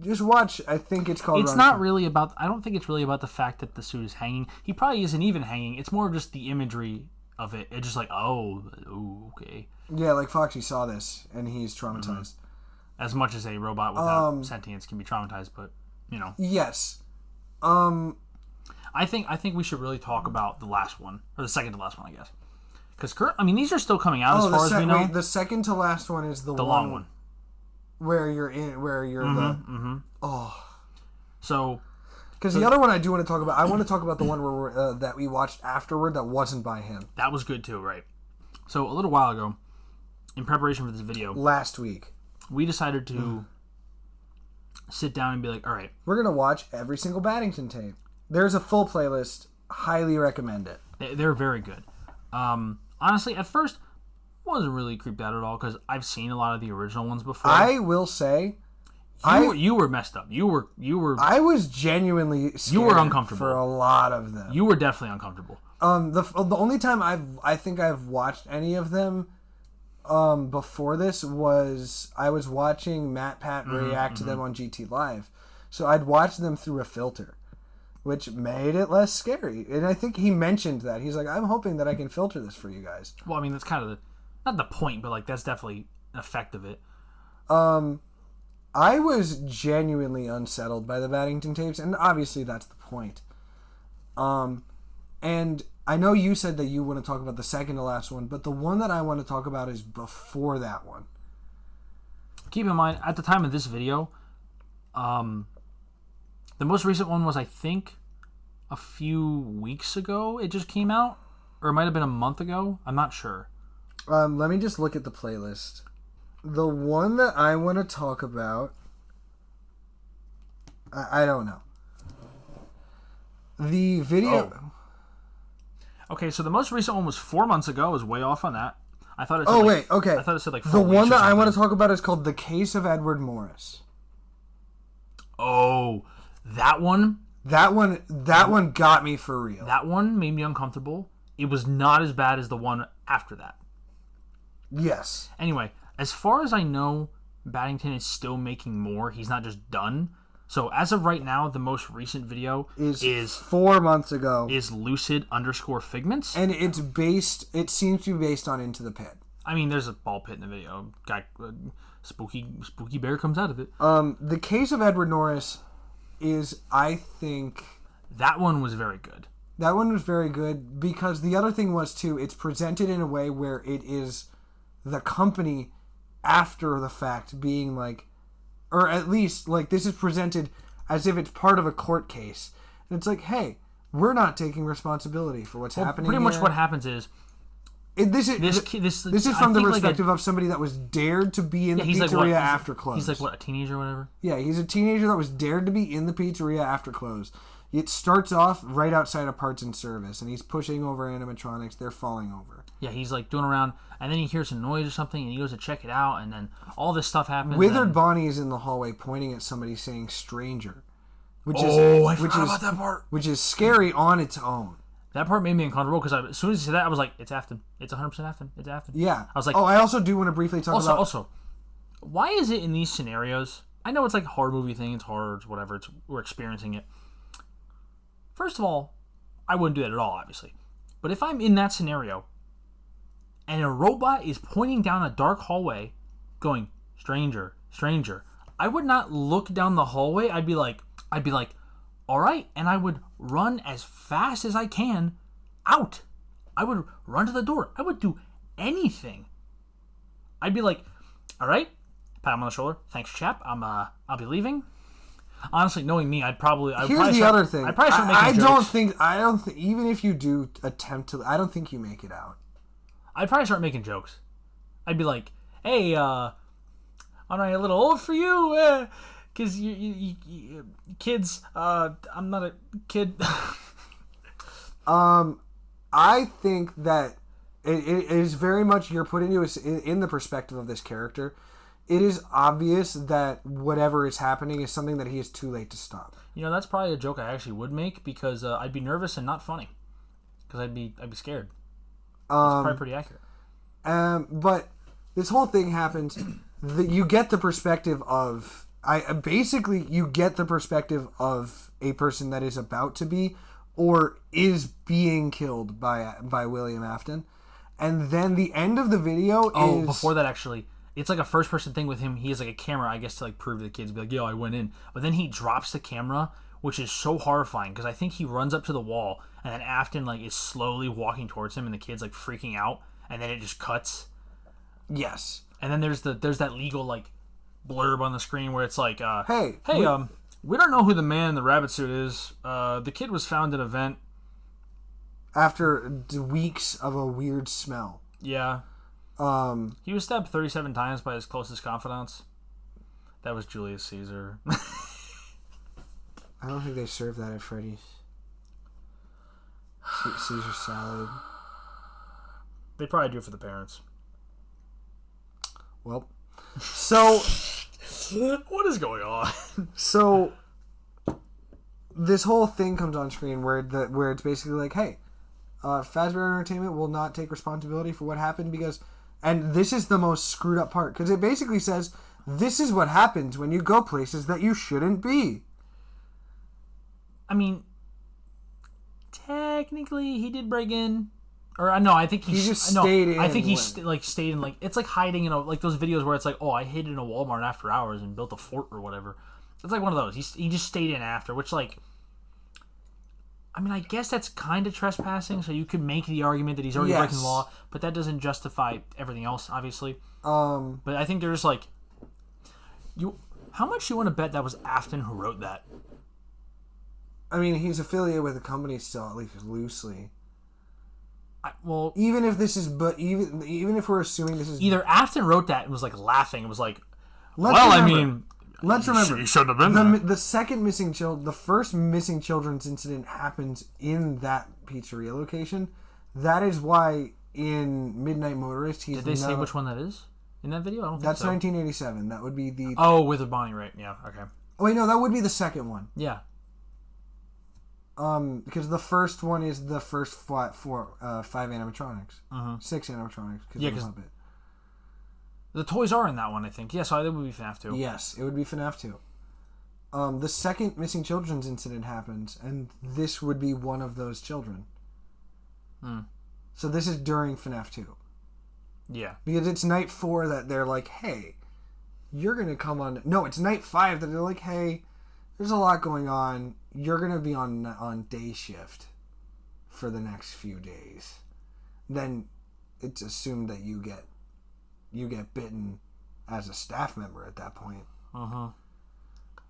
just watch. I think it's called. It's not really about. I don't think it's really about the fact that the suit is hanging. He probably isn't even hanging. It's more of just the imagery of it. It's just like, oh, okay. Yeah, like Foxy saw this and he's traumatized. Mm-hmm. As much as a robot without sentience can be traumatized, but Yes. I think we should really talk about the last one, or the second to last one, I guess. Because these are still coming out as far as we know. Wait, the second to last one is the long one, where you're the. Oh. So. Because the other one I do want to talk about, I want to talk about the one where that we watched afterward that wasn't by him. That was good too, right? So a little while ago, in preparation for this video, last week, we decided to sit down and be like, all right, we're gonna watch every single Paddington tape. There's a full playlist. Highly recommend it. They're very good. Honestly, at first, wasn't really creeped out at all because I've seen a lot of the original ones before. I will say, you were messed up. You were. I was genuinely scared. You were uncomfortable for a lot of them. You were definitely uncomfortable. The only time I think I've watched any of them, before this was I was watching Matt Pat react to them on GT Live, so I'd watch them through a filter, which made it less scary. And I think he mentioned that. He's like, I'm hoping that I can filter this for you guys. Well, I mean, that's kind of not the point, but like that's definitely an effect of it. I was genuinely unsettled by the Paddington tapes, and obviously that's the point. And I know you said that you want to talk about the second to last one, but the one that I want to talk about is before that one. Keep in mind, at the time of this video, the most recent one was, I think, a few weeks ago. It just came out, or it might have been a month ago. I'm not sure. Let me just look at the playlist. The one that I want to talk about, I don't know. The video. Oh. Okay, so the most recent one was 4 months ago. I was way off on that. I thought it said okay. I thought it said like 4 The weeks one that or I want to something. talk about is called The Case of Edward Morris. Oh, that one? That one got me for real. That one made me uncomfortable. It was not as bad as the one after that. Yes. Anyway, as far as I know, Paddington is still making more. He's not just done. So as of right now, the most recent video is 4 months ago. Is lucid_figments. And it seems to be based on Into the Pit. I mean, there's a ball pit in the video. Guy, spooky bear comes out of it. The Case of Edward Norris is, I think... That one was very good. That one was very good because the other thing was, too, it's presented in a way where it is the company after the fact being like, or at least like this is presented as if it's part of a court case, and it's like, hey, we're not taking responsibility for what's happening. Pretty here. much what happens is This is from the perspective of somebody that was dared to be in the pizzeria after close. He's like, what, a teenager or whatever? Yeah, he's a teenager that was dared to be in the pizzeria after close. It starts off right outside of parts and service, and he's pushing over animatronics. They're falling over. Yeah, he's like doing around, and then he hears a noise or something, and he goes to check it out, and then all this stuff happens. Withered Bonnie is in the hallway pointing at somebody saying stranger. I forgot about that part. Which is scary on its own. That part made me uncomfortable because as soon as he said that, I was like, it's Afton. It's 100% Afton. It's Afton. Yeah. I was like... I also do want to briefly talk about... Also, why is it in these scenarios... I know it's like a horror movie thing. It's horror. It's whatever. We're experiencing it. First of all, I wouldn't do that at all, obviously. But if I'm in that scenario and a robot is pointing down a dark hallway going, stranger, stranger, I would not look down the hallway. I'd be like, all right. And I would run as fast as I can out. I would run to the door. I would do anything. I'd be like, all right, pat him on the shoulder. Thanks, chap. I'll be leaving. Honestly, knowing me, I'd probably other thing. I'd probably start making jokes. I don't think even if you do attempt to, I don't think you make it out. I'd probably start making jokes. I'd be like, hey, aren't I a little old for you? Because you kids, I'm not a kid. I think that it is very much you're put into in the perspective of this character. It is obvious that whatever is happening is something that he is too late to stop. You know, that's probably a joke I actually would make because I'd be nervous and not funny because I'd be scared. That's probably pretty accurate. But this whole thing happens. You get the perspective of you get the perspective of a person that is about to be or is being killed by William Afton, and then the end of the video is before that actually. It's like a first-person thing with him. He has like a camera, I guess, to like prove to the kids, be like, "Yo, I went in." But then he drops the camera, which is so horrifying because I think he runs up to the wall, and then Afton like is slowly walking towards him, and the kid's like freaking out, and then it just cuts. Yes. And then there's that legal like blurb on the screen where it's like, "Hey, we don't know who the man in the rabbit suit is. The kid was found in a vent after weeks of a weird smell." Yeah. He was stabbed 37 times by his closest confidants. That was Julius Caesar. I don't think they serve that at Freddy's. Caesar salad. They probably do it for the parents. Well, so what is going on? So this whole thing comes on screen where it's basically like, hey, Fazbear Entertainment will not take responsibility for what happened because. And this is the most screwed up part, because it basically says, this is what happens when you go places that you shouldn't be. I mean, technically, he did break in. Or, no, I think he just stayed in. I think he stayed in, like, it's like hiding in like those videos where it's like, oh, I hid in a Walmart after hours and built a fort or whatever. It's like one of those. He just stayed in after, which, like, I mean, I guess that's kind of trespassing, so you could make the argument that he's already breaking the law, but that doesn't justify everything else, obviously. But I think there's like, how much do you want to bet that was Afton who wrote that? I mean, he's affiliated with the company still, at least loosely. Even if this is, even if we're assuming this is either Afton wrote that and was like laughing, it was like, let's remember, you shouldn't have been there. The second missing child, the first missing children's incident happens in that pizzeria location. That is why in Midnight Motorist, did they say which one that is in that video? I don't think that's so. 1987. That would be the with the Bonnie, right? Yeah, okay. Oh wait, no, that would be the second one. Yeah. Because the first one is the first 5 animatronics, 6 animatronics. Because the toys are in that one, I think. Yeah, so it would be FNAF 2. Yes, it would be FNAF 2. The second missing children's incident happens, and this would be one of those children. So this is during FNAF 2. Yeah. Because it's night 4 that they're like, hey, you're going to come on... No, it's night 5 that they're like, hey, there's a lot going on. You're going to be on day shift for the next few days. Then it's assumed that you get bitten as a staff member at that point.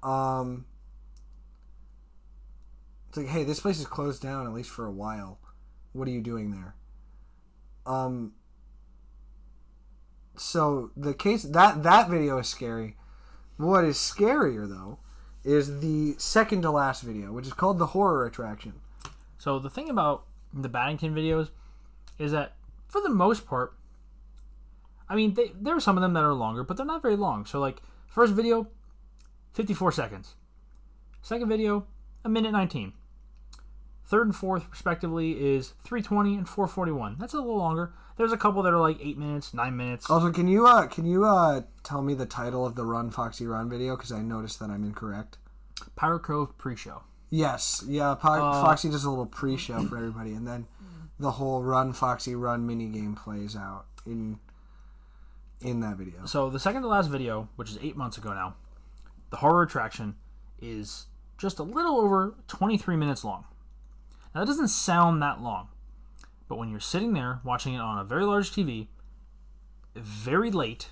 It's like, hey, this place is closed down at least for a while. What are you doing there? So the case that video is scary. What is scarier though is the second to last video, which is called the horror attraction. So the thing about the Baddington videos is that for the most part, I mean, there are some of them that are longer, but they're not very long. So like first video, 54 seconds. Second video, 1:19. Third and fourth, respectively, is 3:20 and 4:41. That's a little longer. There's a couple that are like 8 minutes, 9 minutes. Also, can you tell me the title of the Run Foxy Run video? Because I noticed that I'm incorrect. Pirate Cove pre-show. Yes, yeah. Foxy does a little pre-show for everybody, and then the whole Run Foxy Run mini game plays out in that video. So the second to last video, which is 8 months ago now, the horror attraction is just a little over 23 minutes long. Now that doesn't sound that long, but when you're sitting there watching it on a very large TV, very late,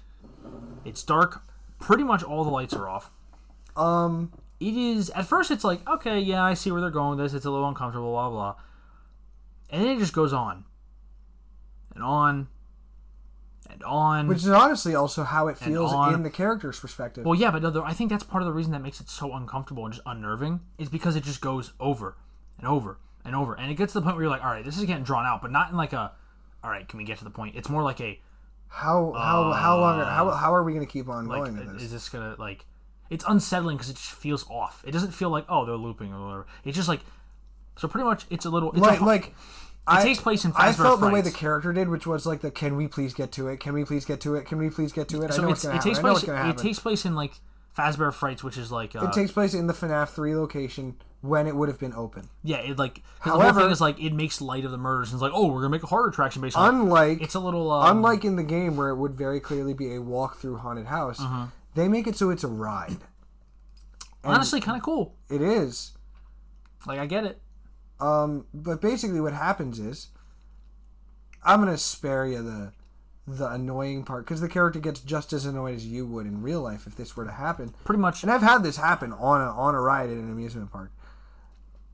it's dark, pretty much all the lights are off. It is, at first it's like, okay, yeah, I see where they're going with this, it's a little uncomfortable, blah, blah. And then it just goes on. And on. And on. Which is honestly also how it feels in the character's perspective. Well, yeah, but no, I think that's part of the reason that makes it so uncomfortable and just unnerving, is because it just goes over and over and over. And it gets to the point where you're like, all right, this is getting drawn out, but not in like a, all right, can we get to the point? It's more like a, how long, how are we going to keep on like, going with this? Is this going to, like, it's unsettling because it just feels off. It doesn't feel like, oh, they're looping or whatever. It's just like, so pretty much it's a little, it's it takes place in Fazbear I felt Frights. the way the character did, which was like the can we please get to it? Can we please get to it? Can we please get to it? So I know what's going to happen. It takes place in like Fazbear Frights, which is like it takes place in the FNAF 3 location when it would have been open. Yeah, it like the whole thing is like it makes light of the murders and it's like, oh, we're gonna make a horror attraction based on unlike it's a little unlike in the game where it would very clearly be a walk through haunted house. They make it so it's a ride. And honestly, kind of cool. It is. Like I get it. But basically what happens is, I'm going to spare you the annoying part, because the character gets just as annoyed as you would in real life if this were to happen. Pretty much. And I've had this happen on a ride at an amusement park.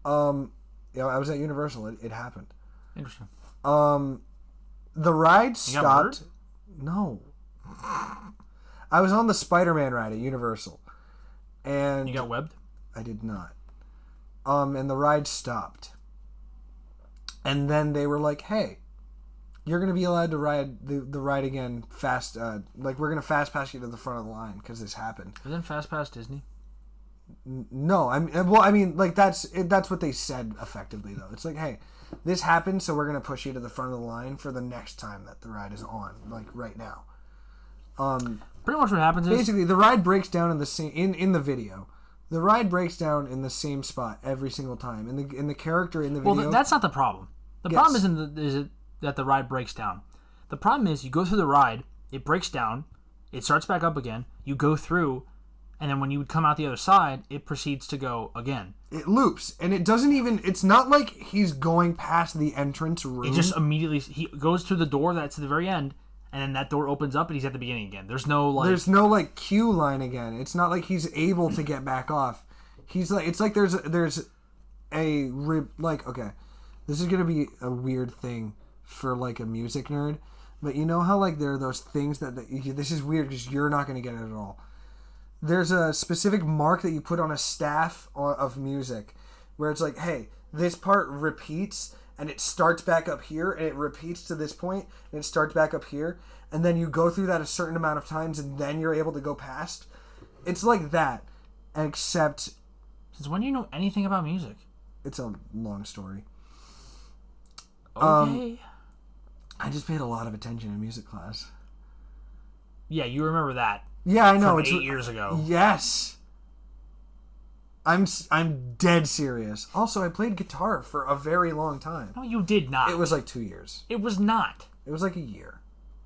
I was at Universal. It happened. Interesting. The ride stopped. No. I was on the Spider-Man ride at Universal. And you got webbed? I did not. And the ride stopped. And then they were like, hey, you're going to be allowed to ride the ride again fast. Like, we're going to fast pass you to the front of the line because this happened. Isn't Fast Pass Disney? No. I mean, like, that's what they said effectively, though. It's like, hey, this happened, so we're going to push you to the front of the line for the next time that the ride is on, like, right now. Pretty much what happens is... Basically, the ride breaks down in the same... In the video. The ride breaks down in the same spot every single time. And the character in the video... Well, that's not the problem. The problem isn't that the ride breaks down. The problem is you go through the ride, it breaks down, it starts back up again, you go through, and then when you would come out the other side, it proceeds to go again. It loops, and it doesn't even... It's not like he's going past the entrance room. It just immediately... He goes through the door that's at the very end, and then that door opens up, and he's at the beginning again. There's no, like... queue line again. It's not like he's able to get back off. He's like... It's like there's a... Like, okay... This is going to be a weird thing for, like, a music nerd. But you know how, like, there are those things that this is weird because you're not going to get it at all. There's a specific mark that you put on a staff of music where it's like, hey, this part repeats and it starts back up here and it repeats to this point and it starts back up here. And then you go through that a certain amount of times and then you're able to go past. It's like that, except... Since when do you know anything about music? It's a long story. Okay. I just paid a lot of attention in music class. Yeah, you remember that. Yeah, I know. It's 8 years ago. Yes. I'm dead serious. Also, I played guitar for a very long time. No, you did not. It was like 2 years. It was not. It was like a year.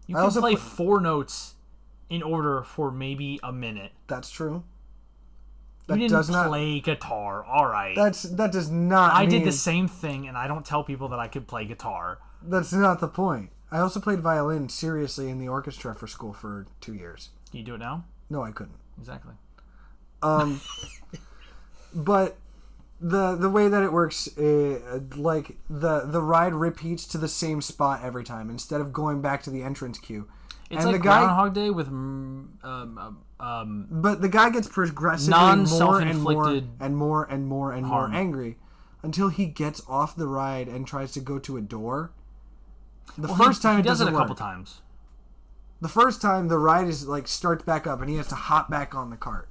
You can play 4 notes in order for maybe a minute. That's true. You didn't play guitar. All right. That does not I did the same thing, and I don't tell people that I could play guitar. That's not the point. I also played violin seriously in the orchestra for school for 2 years. Can you do it now? No, I couldn't. Exactly. But the way that it works, like the ride repeats to the same spot every time instead of going back to the entrance queue. It's and like the guy, Groundhog Day with but the guy gets progressively more and more angry until he gets off the ride and tries to go to a door. First time he it does doesn't it a work. couple times. The first time the ride is like starts back up and he has to hop back on the cart.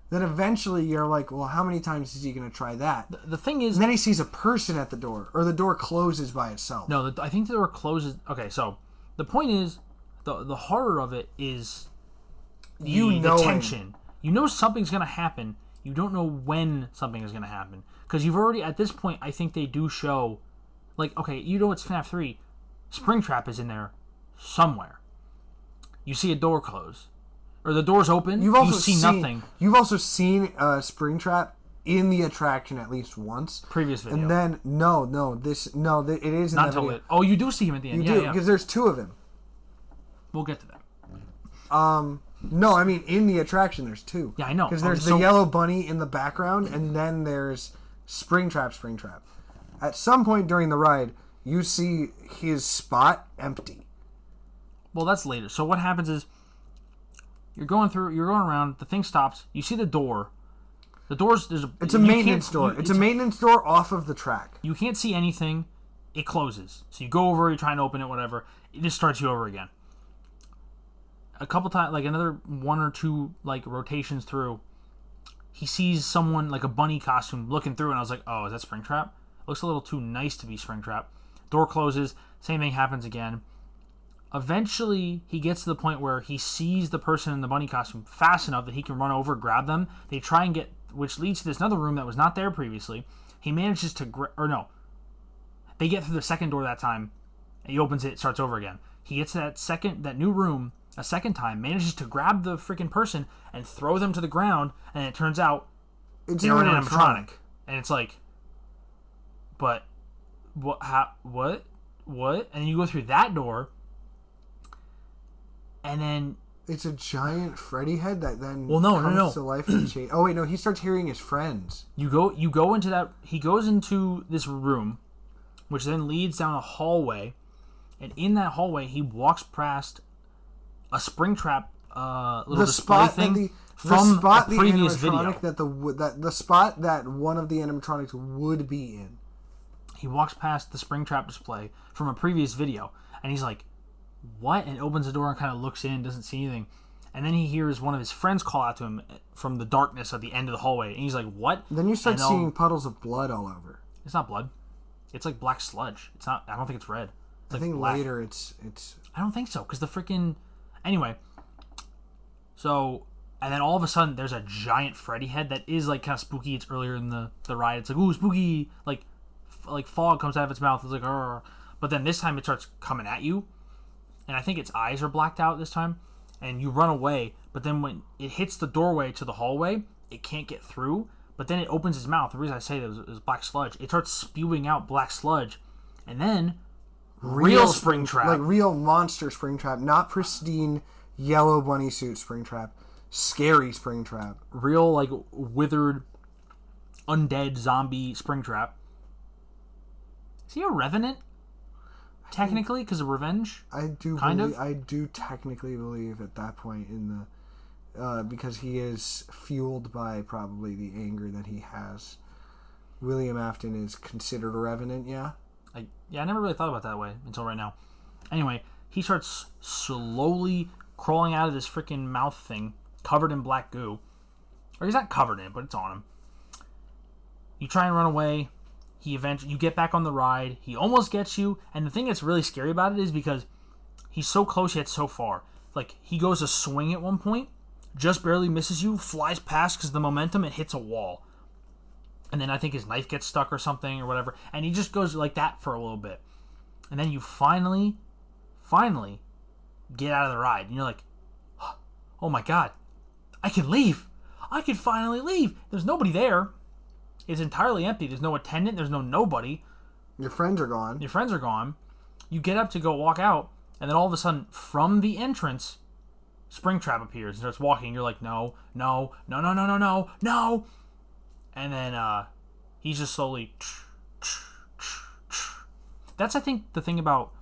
Then eventually you're like, well, how many times is he going to try that? The thing is... And then he sees a person at the door, or the door closes by itself. No, I think the door closes... Okay, so the point is, the horror of it is the tension. You know something's going to happen. You don't know when something is going to happen. Because you've already... At this point, I think they do show... Like, okay, you know it's FNAF 3. Springtrap is in there somewhere. You see a door close. Or the door's open, you see nothing. You've also seen Springtrap in the attraction at least once. Previous video. And then, it is in Not that until video. it. Oh, you do see him at the end. You do, because there's two of him. We'll get to that. No, I mean, in the attraction there's two. Yeah, I know. Because there's the yellow bunny in the background, and then there's Springtrap. At some point during the ride, you see his spot empty. Well, that's later. So what happens is, you're going around, the thing stops, you see the door. The door's... It's a maintenance door. It's a maintenance door off of the track. You can't see anything. It closes. So you go over, you try and open it, whatever. It just starts you over again. A couple times, like another one or two like rotations through, he sees someone, like a bunny costume, looking through, and I was like, oh, is that Springtrap? Looks a little too nice to be Springtrap. Door closes, same thing happens again. Eventually, he gets to the point where he sees the person in the bunny costume fast enough that he can run over, grab them. They try and get, which leads to this another room that was not there previously. He manages to, they get through the second door that time, and he opens it, starts over again. He gets to that new room a second time, manages to grab the freaking person and throw them to the ground, and it turns out they're an animatronic. And it's like, but what? And then you go through that door. And then it's a giant Freddy head that then comes to life and change. Oh wait, no, he starts hearing his friends. You go into that. He goes into this room, which then leads down a hallway, and in that hallway he walks past a Springtrap little display thing from a previous video. The spot that one of the animatronics would be in. He walks past the Springtrap display from a previous video, and he's like, what? And opens the door and kind of looks in, doesn't see anything. And then he hears one of his friends call out to him from the darkness at the end of the hallway. And he's like, what? Then you start seeing puddles of blood all over. It's not blood. It's like black sludge. It's not. I don't think it's red. I think black. Later it's... I don't think so, because the freaking... Anyway. So, and then all of a sudden there's a giant Freddy head that is like kind of spooky. It's earlier in the ride. It's like, ooh, spooky. Like fog comes out of its mouth. It's like, arr. But then this time it starts coming at you. And I think its eyes are blacked out this time, and you run away, but then when it hits the doorway to the hallway, it can't get through, but then it opens its mouth. The reason I say that is black sludge. It starts spewing out black sludge, and then real Springtrap. Like real monster Springtrap, not pristine yellow bunny suit Springtrap. Scary Springtrap. Real, like, withered, undead zombie Springtrap. Is he a revenant? Technically, because of revenge? I do technically believe at that point in the... because he is fueled by probably the anger that he has. William Afton is considered a revenant, yeah? I never really thought about it that way until right now. Anyway, he starts slowly crawling out of this freaking mouth thing, covered in black goo. Or he's not covered in it, but it's on him. You try and run away. You get back on the ride. He almost gets you. And the thing that's really scary about it is because he's so close yet so far. Like, he goes to swing at one point, just barely misses you, flies past because of the momentum, and hits a wall. And then I think his knife gets stuck or something or whatever. And he just goes like that for a little bit. And then you finally get out of the ride. And you're like, oh my God, I can leave. I can finally leave. There's nobody there. It's entirely empty. There's no attendant. There's nobody. Your friends are gone. You get up to go walk out, and then all of a sudden, from the entrance, Springtrap appears and starts walking. You're like, no, no, no, no, no, no, no, no. And then he's just slowly. That's, I think, the thing about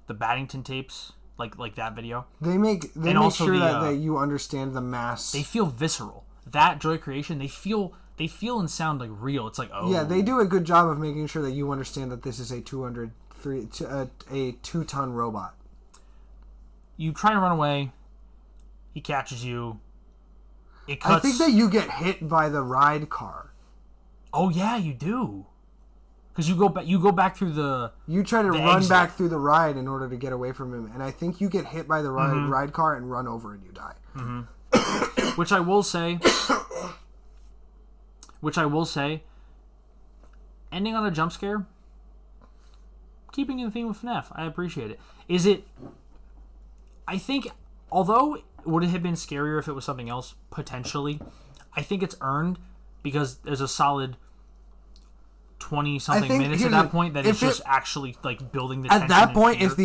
the Baddington tapes, like that video. They make sure that you understand the mass. They feel visceral. That Joy Creation, they feel and sound like real. It's like, oh. Yeah, they do a good job of making sure that you understand that this is a 2-ton robot. You try to run away. He catches you. It cuts. I think that you get hit by the ride car. Oh yeah, you do. Because you go back through the. You try to run back through the ride in order to get away from him, and I think you get hit by the ride car and run over and you die. Mm-hmm. Which I will say, ending on a jump scare. Keeping in the theme of FNAF, I appreciate it. Is it? I think, although would it have been scarier if it was something else potentially, I think it's earned because there's a solid 20-something minutes at that point that it's just actually like building the tension. At that point, fear. if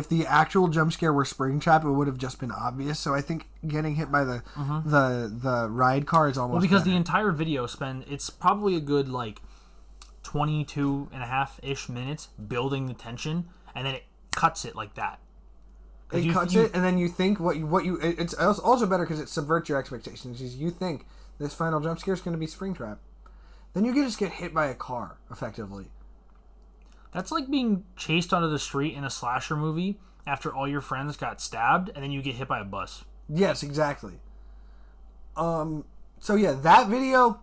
the actual jump scare were Springtrap, it would have just been obvious. So I think getting hit by the ride car is almost because better. the entire video it's probably a good like 22.5-ish minutes building the tension, and then it cuts it like that. It cuts it, and then you think it's also better because it subverts your expectations. You think this final jump scare is going to be Springtrap. Then you can just get hit by a car, effectively. That's like being chased onto the street in a slasher movie after all your friends got stabbed, and then you get hit by a bus. Yes, exactly. So yeah, that video,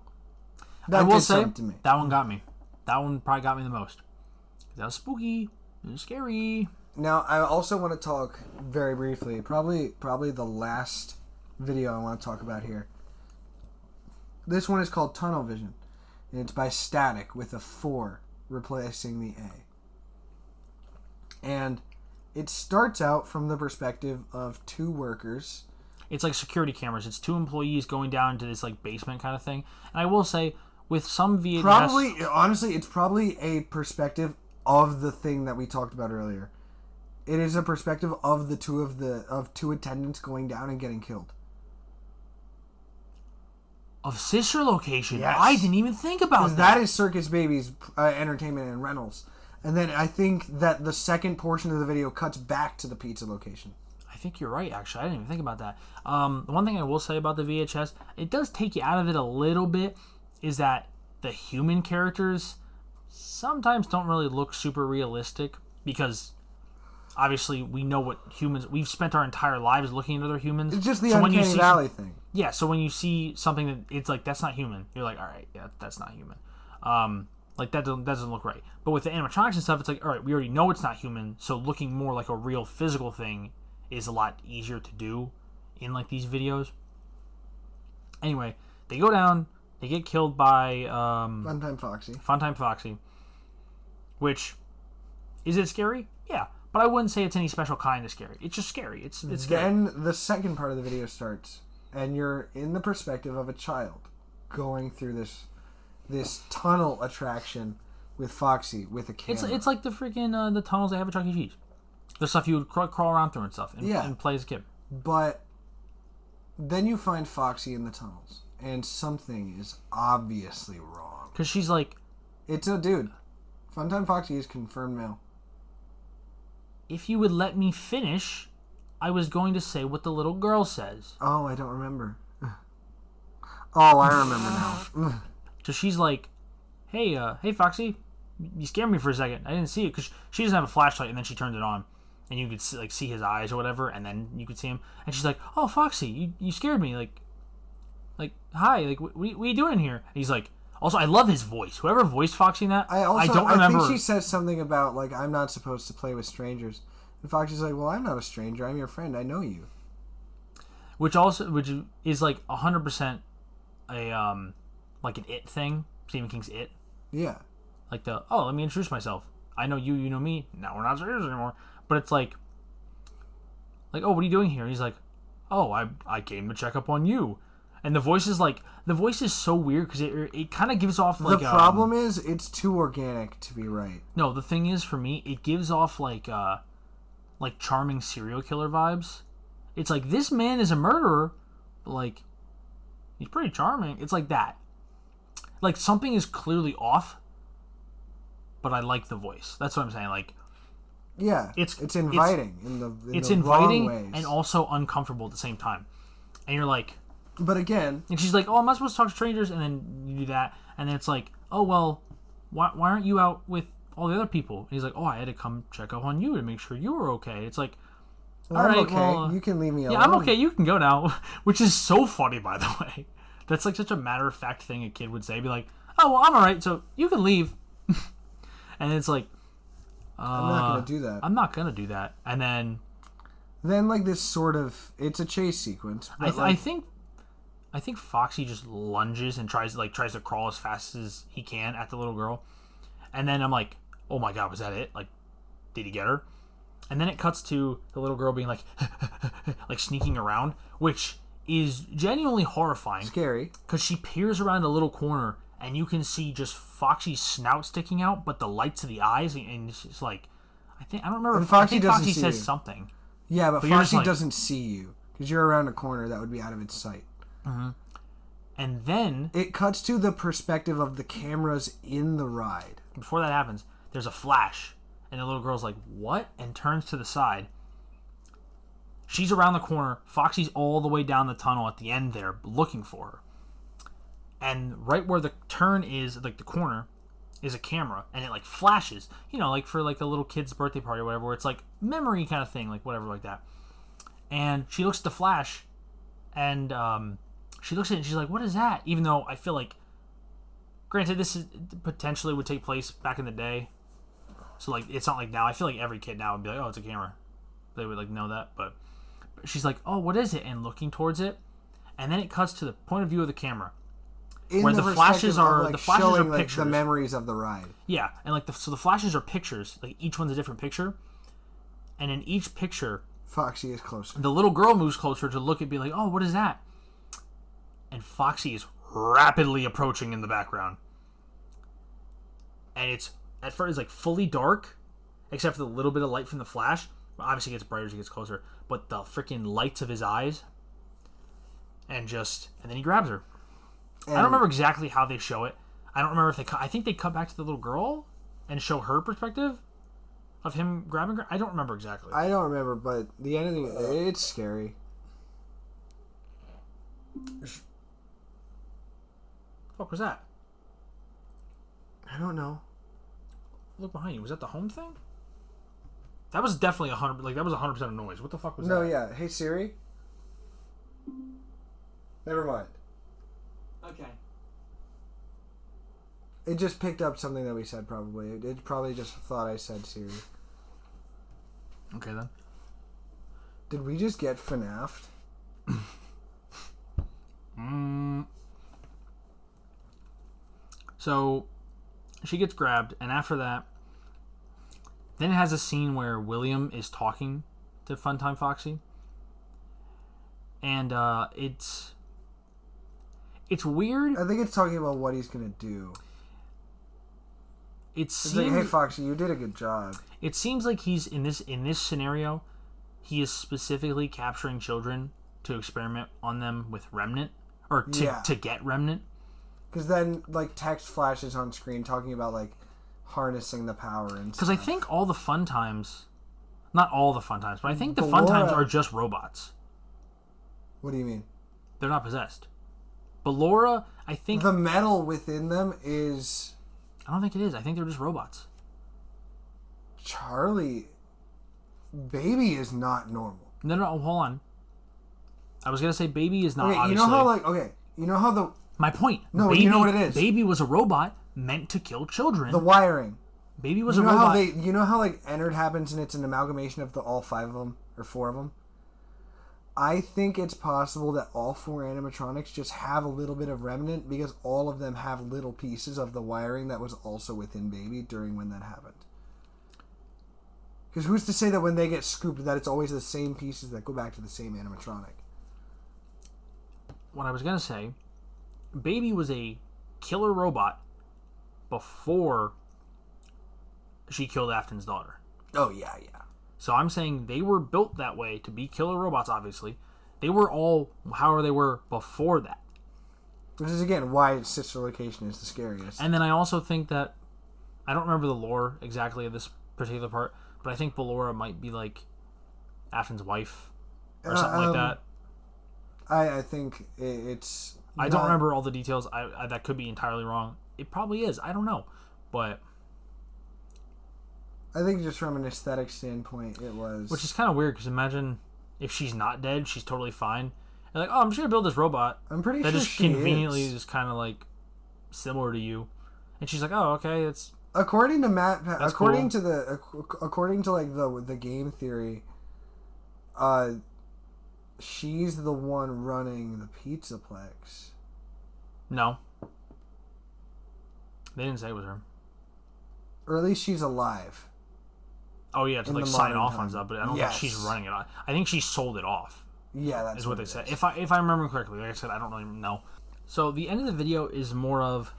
I will say, that one got me. That one probably got me the most. That was spooky. It was scary. Now, I also want to talk very briefly, probably the last video I want to talk about here. This one is called Tunnel Vision. And it's by Static with a 4 replacing the A. And it starts out from the perspective of 2 workers. It's like security cameras. It's 2 employees going down to this like basement kind of thing. And I will say, with some VHS... Honestly, it's probably a perspective of the thing that we talked about earlier. It is a perspective of the 2 attendants going down and getting killed. Of sister location. Yes. I didn't even think about that. That is Circus Baby's Entertainment and Rentals. And then I think that the second portion of the video cuts back to the pizza location. I think you're right, actually. I didn't even think about that. The one thing I will say about the VHS, it does take you out of it a little bit, is that the human characters sometimes don't really look super realistic because... Obviously, we know what humans... We've spent our entire lives looking at other humans. It's just the uncanny valley thing. Yeah, so when you see something that it's like, that's not human, you're like, all right, yeah, that's not human. Like, that doesn't look right. But with the animatronics and stuff, it's like, all right, we already know it's not human, so looking more like a real physical thing is a lot easier to do in, like, these videos. Anyway, they go down, they get killed by... Funtime Foxy. Which, is it scary? Yeah. But I wouldn't say it's any special kind of scary. It's just scary. It's scary. Then the second part of the video starts, and you're in the perspective of a child going through this tunnel attraction with Foxy with a camera. It's like the freaking the tunnels they have at Chuck E. Cheese. The stuff you would crawl around through and stuff and play as a kid. But then you find Foxy in the tunnels, and something is obviously wrong. Because she's like... It's a dude. Funtime Foxy is confirmed male. If you would let me finish, I was going to say what the little girl says. Oh, I don't remember. Oh, I remember now. So she's like, hey Foxy, you scared me for a second. I didn't see it because she doesn't have a flashlight, and then she turns it on, and you could see his eyes or whatever, and then you could see him, and she's like, oh Foxy, you scared me, like hi, like what are you doing in here? And he's like, also I love his voice. Whoever voiced Foxy in that, I don't remember. I think she says something about like I'm not supposed to play with strangers, and Foxy's like, well I'm not a stranger, I'm your friend, I know you. Which is like 100% a like an It thing, Stephen King's It. Yeah. Like let me introduce myself. I know you, you know me. Now we're not strangers anymore. But it's like, oh, what are you doing here? And he's like, oh, I came to check up on you. And the voice is so weird because it kind of gives off like... The problem is it's too organic to be right. No, the thing is for me, it gives off like charming serial killer vibes. It's like, this man is a murderer, but like, he's pretty charming. It's like that. Like, something is clearly off, but I like the voice. That's what I'm saying. Like, yeah, it's inviting it's the inviting wrong ways. and also uncomfortable at the same time. And you're like, but again, and she's like, oh, am I supposed to talk to strangers? And then you do that, and then it's like, oh, well, why aren't you out with all the other people? And he's like, oh, I had to come check up on you to make sure you were okay. It's like, all I'm right, okay. well, You can leave me alone. yeah, I'm okay. You can go now. Which is so funny, by the way. That's like such a matter-of-fact thing a kid would say. Be like, oh, well, I'm all right, so you can leave. And it's like, I'm not going to do that. I'm not going to do that. And then like this sort of, it's a chase sequence. I think Foxy just lunges and tries to crawl as fast as he can at the little girl. And then I'm like, oh my God, was that it? Like, did he get her? And then it cuts to the little girl being like, like sneaking around, which is genuinely horrifying. Scary. Because she peers around a little corner and you can see just Foxy's snout sticking out, but the lights of the eyes, and it's just like, I don't remember. And Foxy doesn't Foxy see says you. something. Yeah, but you're just Foxy like, doesn't see you because you're around a corner that would be out of its sight. Mm-hmm. And then it cuts to the perspective of the cameras in the ride. Before that happens, there's a flash, and the little girl's like, what? And turns to the side. She's around the corner. Foxy's all the way down the tunnel at the end there, looking for her. And right where the turn is, like the corner, is a camera, and it like flashes, like for like a little kid's birthday party or whatever, where it's like memory kind of thing, like whatever, like that. And she looks at the flash, and she looks at it and she's like, what is that? Even though I feel like, granted, this is potentially would take place back in the day, so like it's not like now. I feel like every kid now would be like, oh, it's a camera. They would like know that, but she's like, oh, what is it? And looking towards it, and then it cuts to the point of view of the camera, where the flashes are showing, pictures, the memories of the ride. Yeah, and like so the flashes are pictures. Like each one's a different picture, and in each picture, Foxy is closer. The little girl moves closer to look and be like, oh, what is that? And Foxy is rapidly approaching in the background, and it's at first it's like fully dark, except for the little bit of light from the flash. Obviously, it gets brighter as he gets closer, but the freaking lights of his eyes, and then he grabs her. I don't remember exactly how they show it. I don't remember if I think they cut back to the little girl and show her perspective of him grabbing her. I don't remember exactly. I don't remember, but the end of the it's scary. What the fuck was that? I don't know. Look behind you. Was that the home thing? That was definitely 100. Like that was 100% of noise. What the fuck was that? No, yeah. Hey Siri. Never mind. Okay. It just picked up something that we said. Probably. It probably just thought I said Siri. Okay then. Did we just get FNAF'd? So, she gets grabbed, and after that, then it has a scene where William is talking to Funtime Foxy, and it's weird. I think it's talking about what he's gonna do. It's like, hey Foxy, you did a good job. It seems like he's in this scenario, he is specifically capturing children to experiment on them with Remnant, or to get Remnant. Because then, like, text flashes on screen talking about, like, harnessing the power and stuff. Because I think all the fun times... Not all the fun times, but I think the fun times are just robots. What do you mean? They're not possessed. But Laura, I think... The metal within them is... I don't think it is. I think they're just robots. Charlie... Baby is not normal. No, hold on. I was going to say Baby is not, okay, obviously... You know how, like... Okay, you know how the... My point. No, Baby, you know what it is. Baby was a robot meant to kill children. The wiring. Baby was a robot. You know how like Ennard happens and it's an amalgamation of all 5 of them or 4 of them? I think it's possible that all 4 animatronics just have a little bit of remnant because all of them have little pieces of the wiring that was also within Baby during when that happened. Because who's to say that when they get scooped that it's always the same pieces that go back to the same animatronic? What I was going to say... Baby was a killer robot before she killed Afton's daughter. Oh, yeah. So I'm saying they were built that way to be killer robots, obviously. They were all however they were before that. Which is, again, why its sister location is the scariest. And then I also think that, I don't remember the lore exactly of this particular part, but I think Ballora might be like Afton's wife or something like that. I think it's... I don't remember all the details. I that could be entirely wrong. It probably is. I don't know. But... I think just from an aesthetic standpoint, it was... Which is kind of weird, because imagine if she's not dead, she's totally fine. And like, oh, I'm just going to build this robot. I'm pretty that sure just she conveniently is. Just kind of like similar to you. And she's like, oh, okay, it's... According to Matt, according cool. to like the game theory, she's the one running the Pizzaplex. No. They didn't say it was her. Or at least she's alive. Oh, yeah, to like sign off on stuff, but I don't think she's running it. I think she sold it off. Yeah, that's is what they said. If I remember correctly, like I said, I don't really know. So the end of the video is more of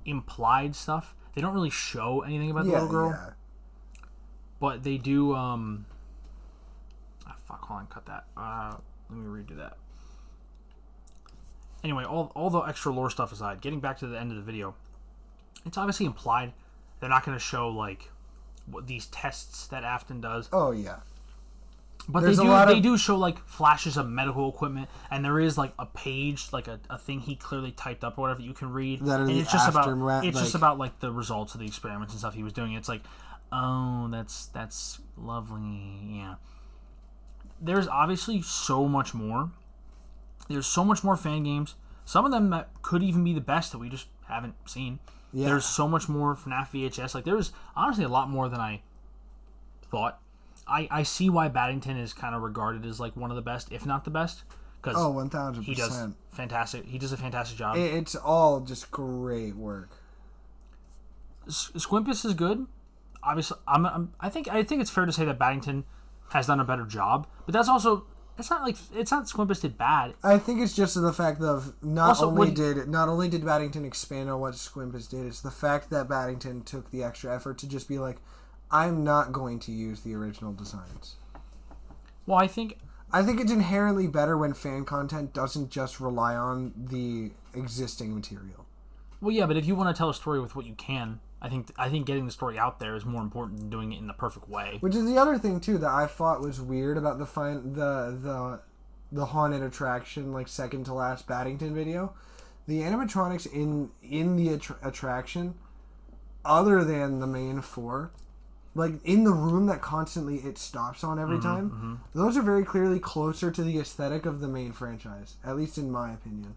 implied stuff. They don't really show anything about the little girl, but they do. Fuck, hold on, cut that. Let me redo that. Anyway, all the extra lore stuff aside, getting back to the end of the video, it's obviously implied they're not going to show like what these tests that Afton does. Oh yeah. But they do show like flashes of medical equipment, and there is like a page, like a thing he clearly typed up or whatever you can read. That and it's just about like the results of the experiments and stuff he was doing. It's like, oh, that's lovely. Yeah. There's obviously so much more. There's so much more fan games. Some of them that could even be the best that we just haven't seen. Yeah. There's so much more FNAF VHS. Like there's honestly a lot more than I thought. I see why Baddington is kind of regarded as like one of the best, if not the best, because 1000%. He does fantastic. He does a fantastic job. It's all just great work. Squimpus is good. Obviously, I think it's fair to say that Baddington has done a better job, but that's also it's not Squimpus did bad. I think it's just the fact of not only did Baddington expand on what Squimpus did, it's the fact that Baddington took the extra effort to just be like, I'm not going to use the original designs. Well, I think it's inherently better when fan content doesn't just rely on the existing material. Well, yeah, but if you want to tell a story with what you can, I think getting the story out there is more important than doing it in the perfect way. Which is the other thing too that I thought was weird about the haunted attraction, like second to last Baddington video. The animatronics in the attraction, other than the main four, like in the room that constantly it stops on every time, those are very clearly closer to the aesthetic of the main franchise, at least in my opinion.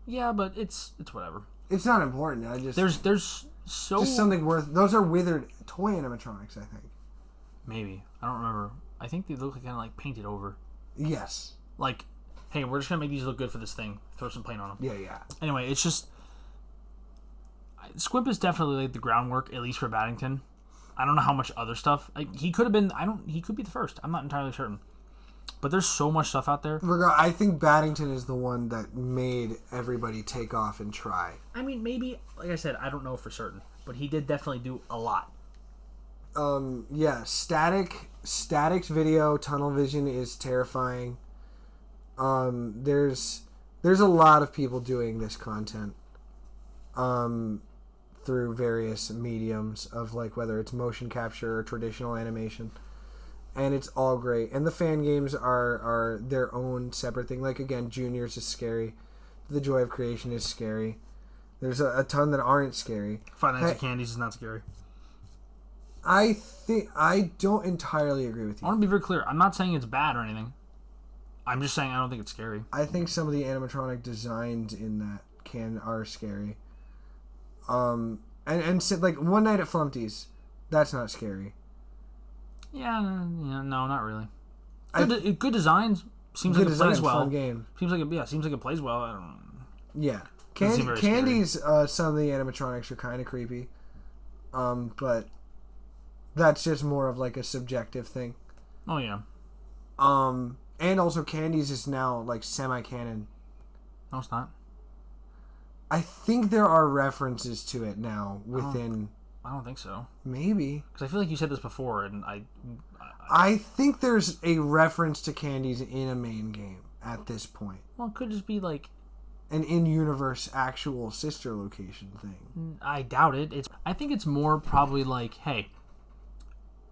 Yeah, but it's whatever. It's not important. I just there's just something worth. Those are withered toy animatronics, I think. Maybe, I don't remember. I think they look like kind of like painted over. Yes. Like, hey, we're just gonna make these look good for this thing. Throw some paint on them. Yeah. Anyway, it's just Squimp is definitely laid the groundwork, at least for Baddington. I don't know how much other stuff. Like, he could have been. He could be the first. I'm not entirely certain. But there's so much stuff out there. I think Baddington is the one that made everybody take off and try. I mean, maybe, like I said, I don't know for certain, but he did definitely do a lot. Yeah, Static's video, Tunnel Vision is terrifying. There's a lot of people doing this content. Through various mediums of like whether it's motion capture or traditional animation. And it's all great. And the fan games are their own separate thing. Like, again, Juniors is scary. The Joy of Creation is scary. There's a ton that aren't scary. Five Nights at Candy's is not scary. I don't entirely agree with you. I want to be very clear. I'm not saying it's bad or anything. I'm just saying I don't think it's scary. I think some of the animatronic designs in that are scary. And so, like, One Night at Flumpty's, that's not scary. Yeah, no, not really. Good designs. Seems like it plays well. Fun game. Seems like it plays well. I don't know. Yeah, Candy's. Some of the animatronics are kind of creepy, but that's just more of like a subjective thing. Oh yeah. And also Candy's is now like semi-canon. No, it's not. I think there are references to it now within. I don't think so. Maybe because I feel like you said this before, and I I think there's a reference to candies in a main game at this point. Well, it could just be like an in-universe actual sister location thing. I doubt it. I think it's more probably like, hey,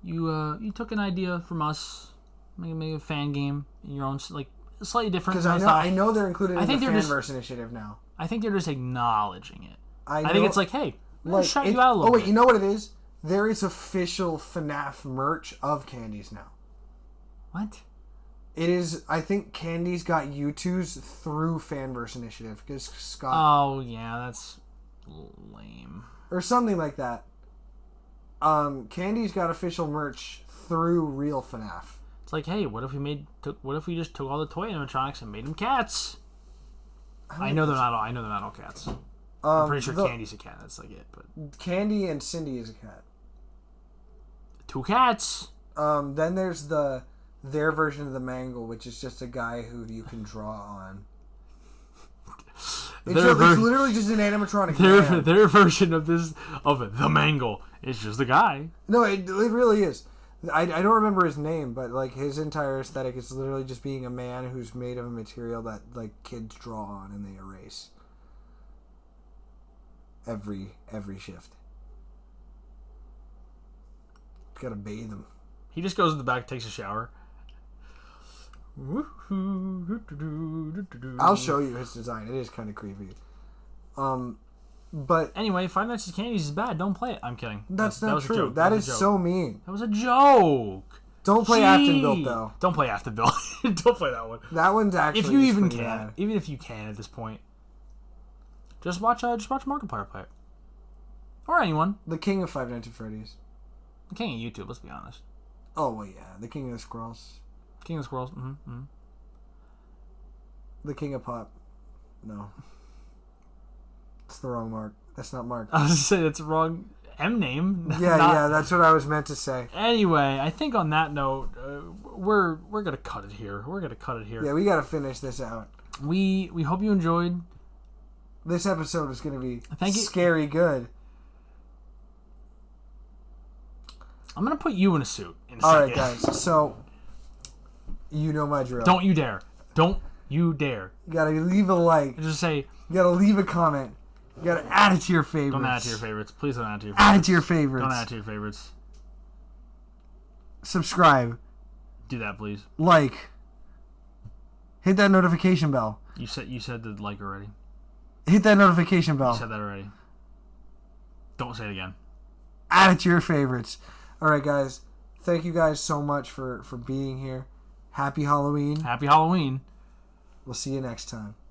you took an idea from us, make a fan game in your own, like, slightly different. Because I know they're included in the Fanverse initiative now. I think they're just acknowledging it. I think it's like, hey, let's shout you out a little bit. Oh wait, you know what it is? There is official FNAF merch of candies now. What? It is, I think Candies got U2s through Fanverse initiative because Scott. Oh yeah, that's lame. Or something like that. Candies got official merch through real FNAF. It's like, hey, what if we just took all the toy animatronics and made them cats? I know they're not all cats. I'm pretty sure Candy's a cat. That's like it. But Candy and Cindy is a cat. 2 cats. Then there's their version of the Mangle, which is just a guy who you can draw on. It's literally just an animatronic. Their version of the Mangle is just a guy. No, it really is. I don't remember his name, but like his entire aesthetic is literally just being a man who's made of a material that like kids draw on and they erase. Every shift. Gotta bathe him. He just goes in the back, takes a shower. I'll show you his design. It is kind of creepy. But anyway, Five Nights at Candy's is bad. Don't play it. I'm kidding. That's not true. That is so mean. That was a joke. Don't play Aftonbuilt though. Don't play Aftonbuilt. Don't play that one. That one's actually if you even can, bad. even if you can at this point, just watch Markiplier play it, or anyone. The king of Five Nights at Freddy's. The king of YouTube. Let's be honest. Oh well, yeah, the king of the squirrels. King of Squirrels. Mm-hmm. The king of pop. No. It's the wrong Mark. That's not Mark. I was going to say that's the wrong M name. Yeah, that's what I was meant to say. Anyway, I think on that note, we're going to cut it here. Yeah, we got to finish this out. We hope you enjoyed. This episode is going to be scary good. I'm going to put you in a suit in a second. All right, guys. So, you know my drill. Don't you dare. Don't you dare. You got to leave a like. Just say. You got to leave a comment. You got to add it to your favorites. Don't add it to your favorites. Please don't add it to your favorites. Add it to your favorites. Don't add it to your favorites. Subscribe. Do that, please. Like. Hit that notification bell. You said the like already. Hit that notification bell. You said that already. Don't say it again. Add it to your favorites. All right, guys. Thank you guys so much for being here. Happy Halloween. Happy Halloween. We'll see you next time.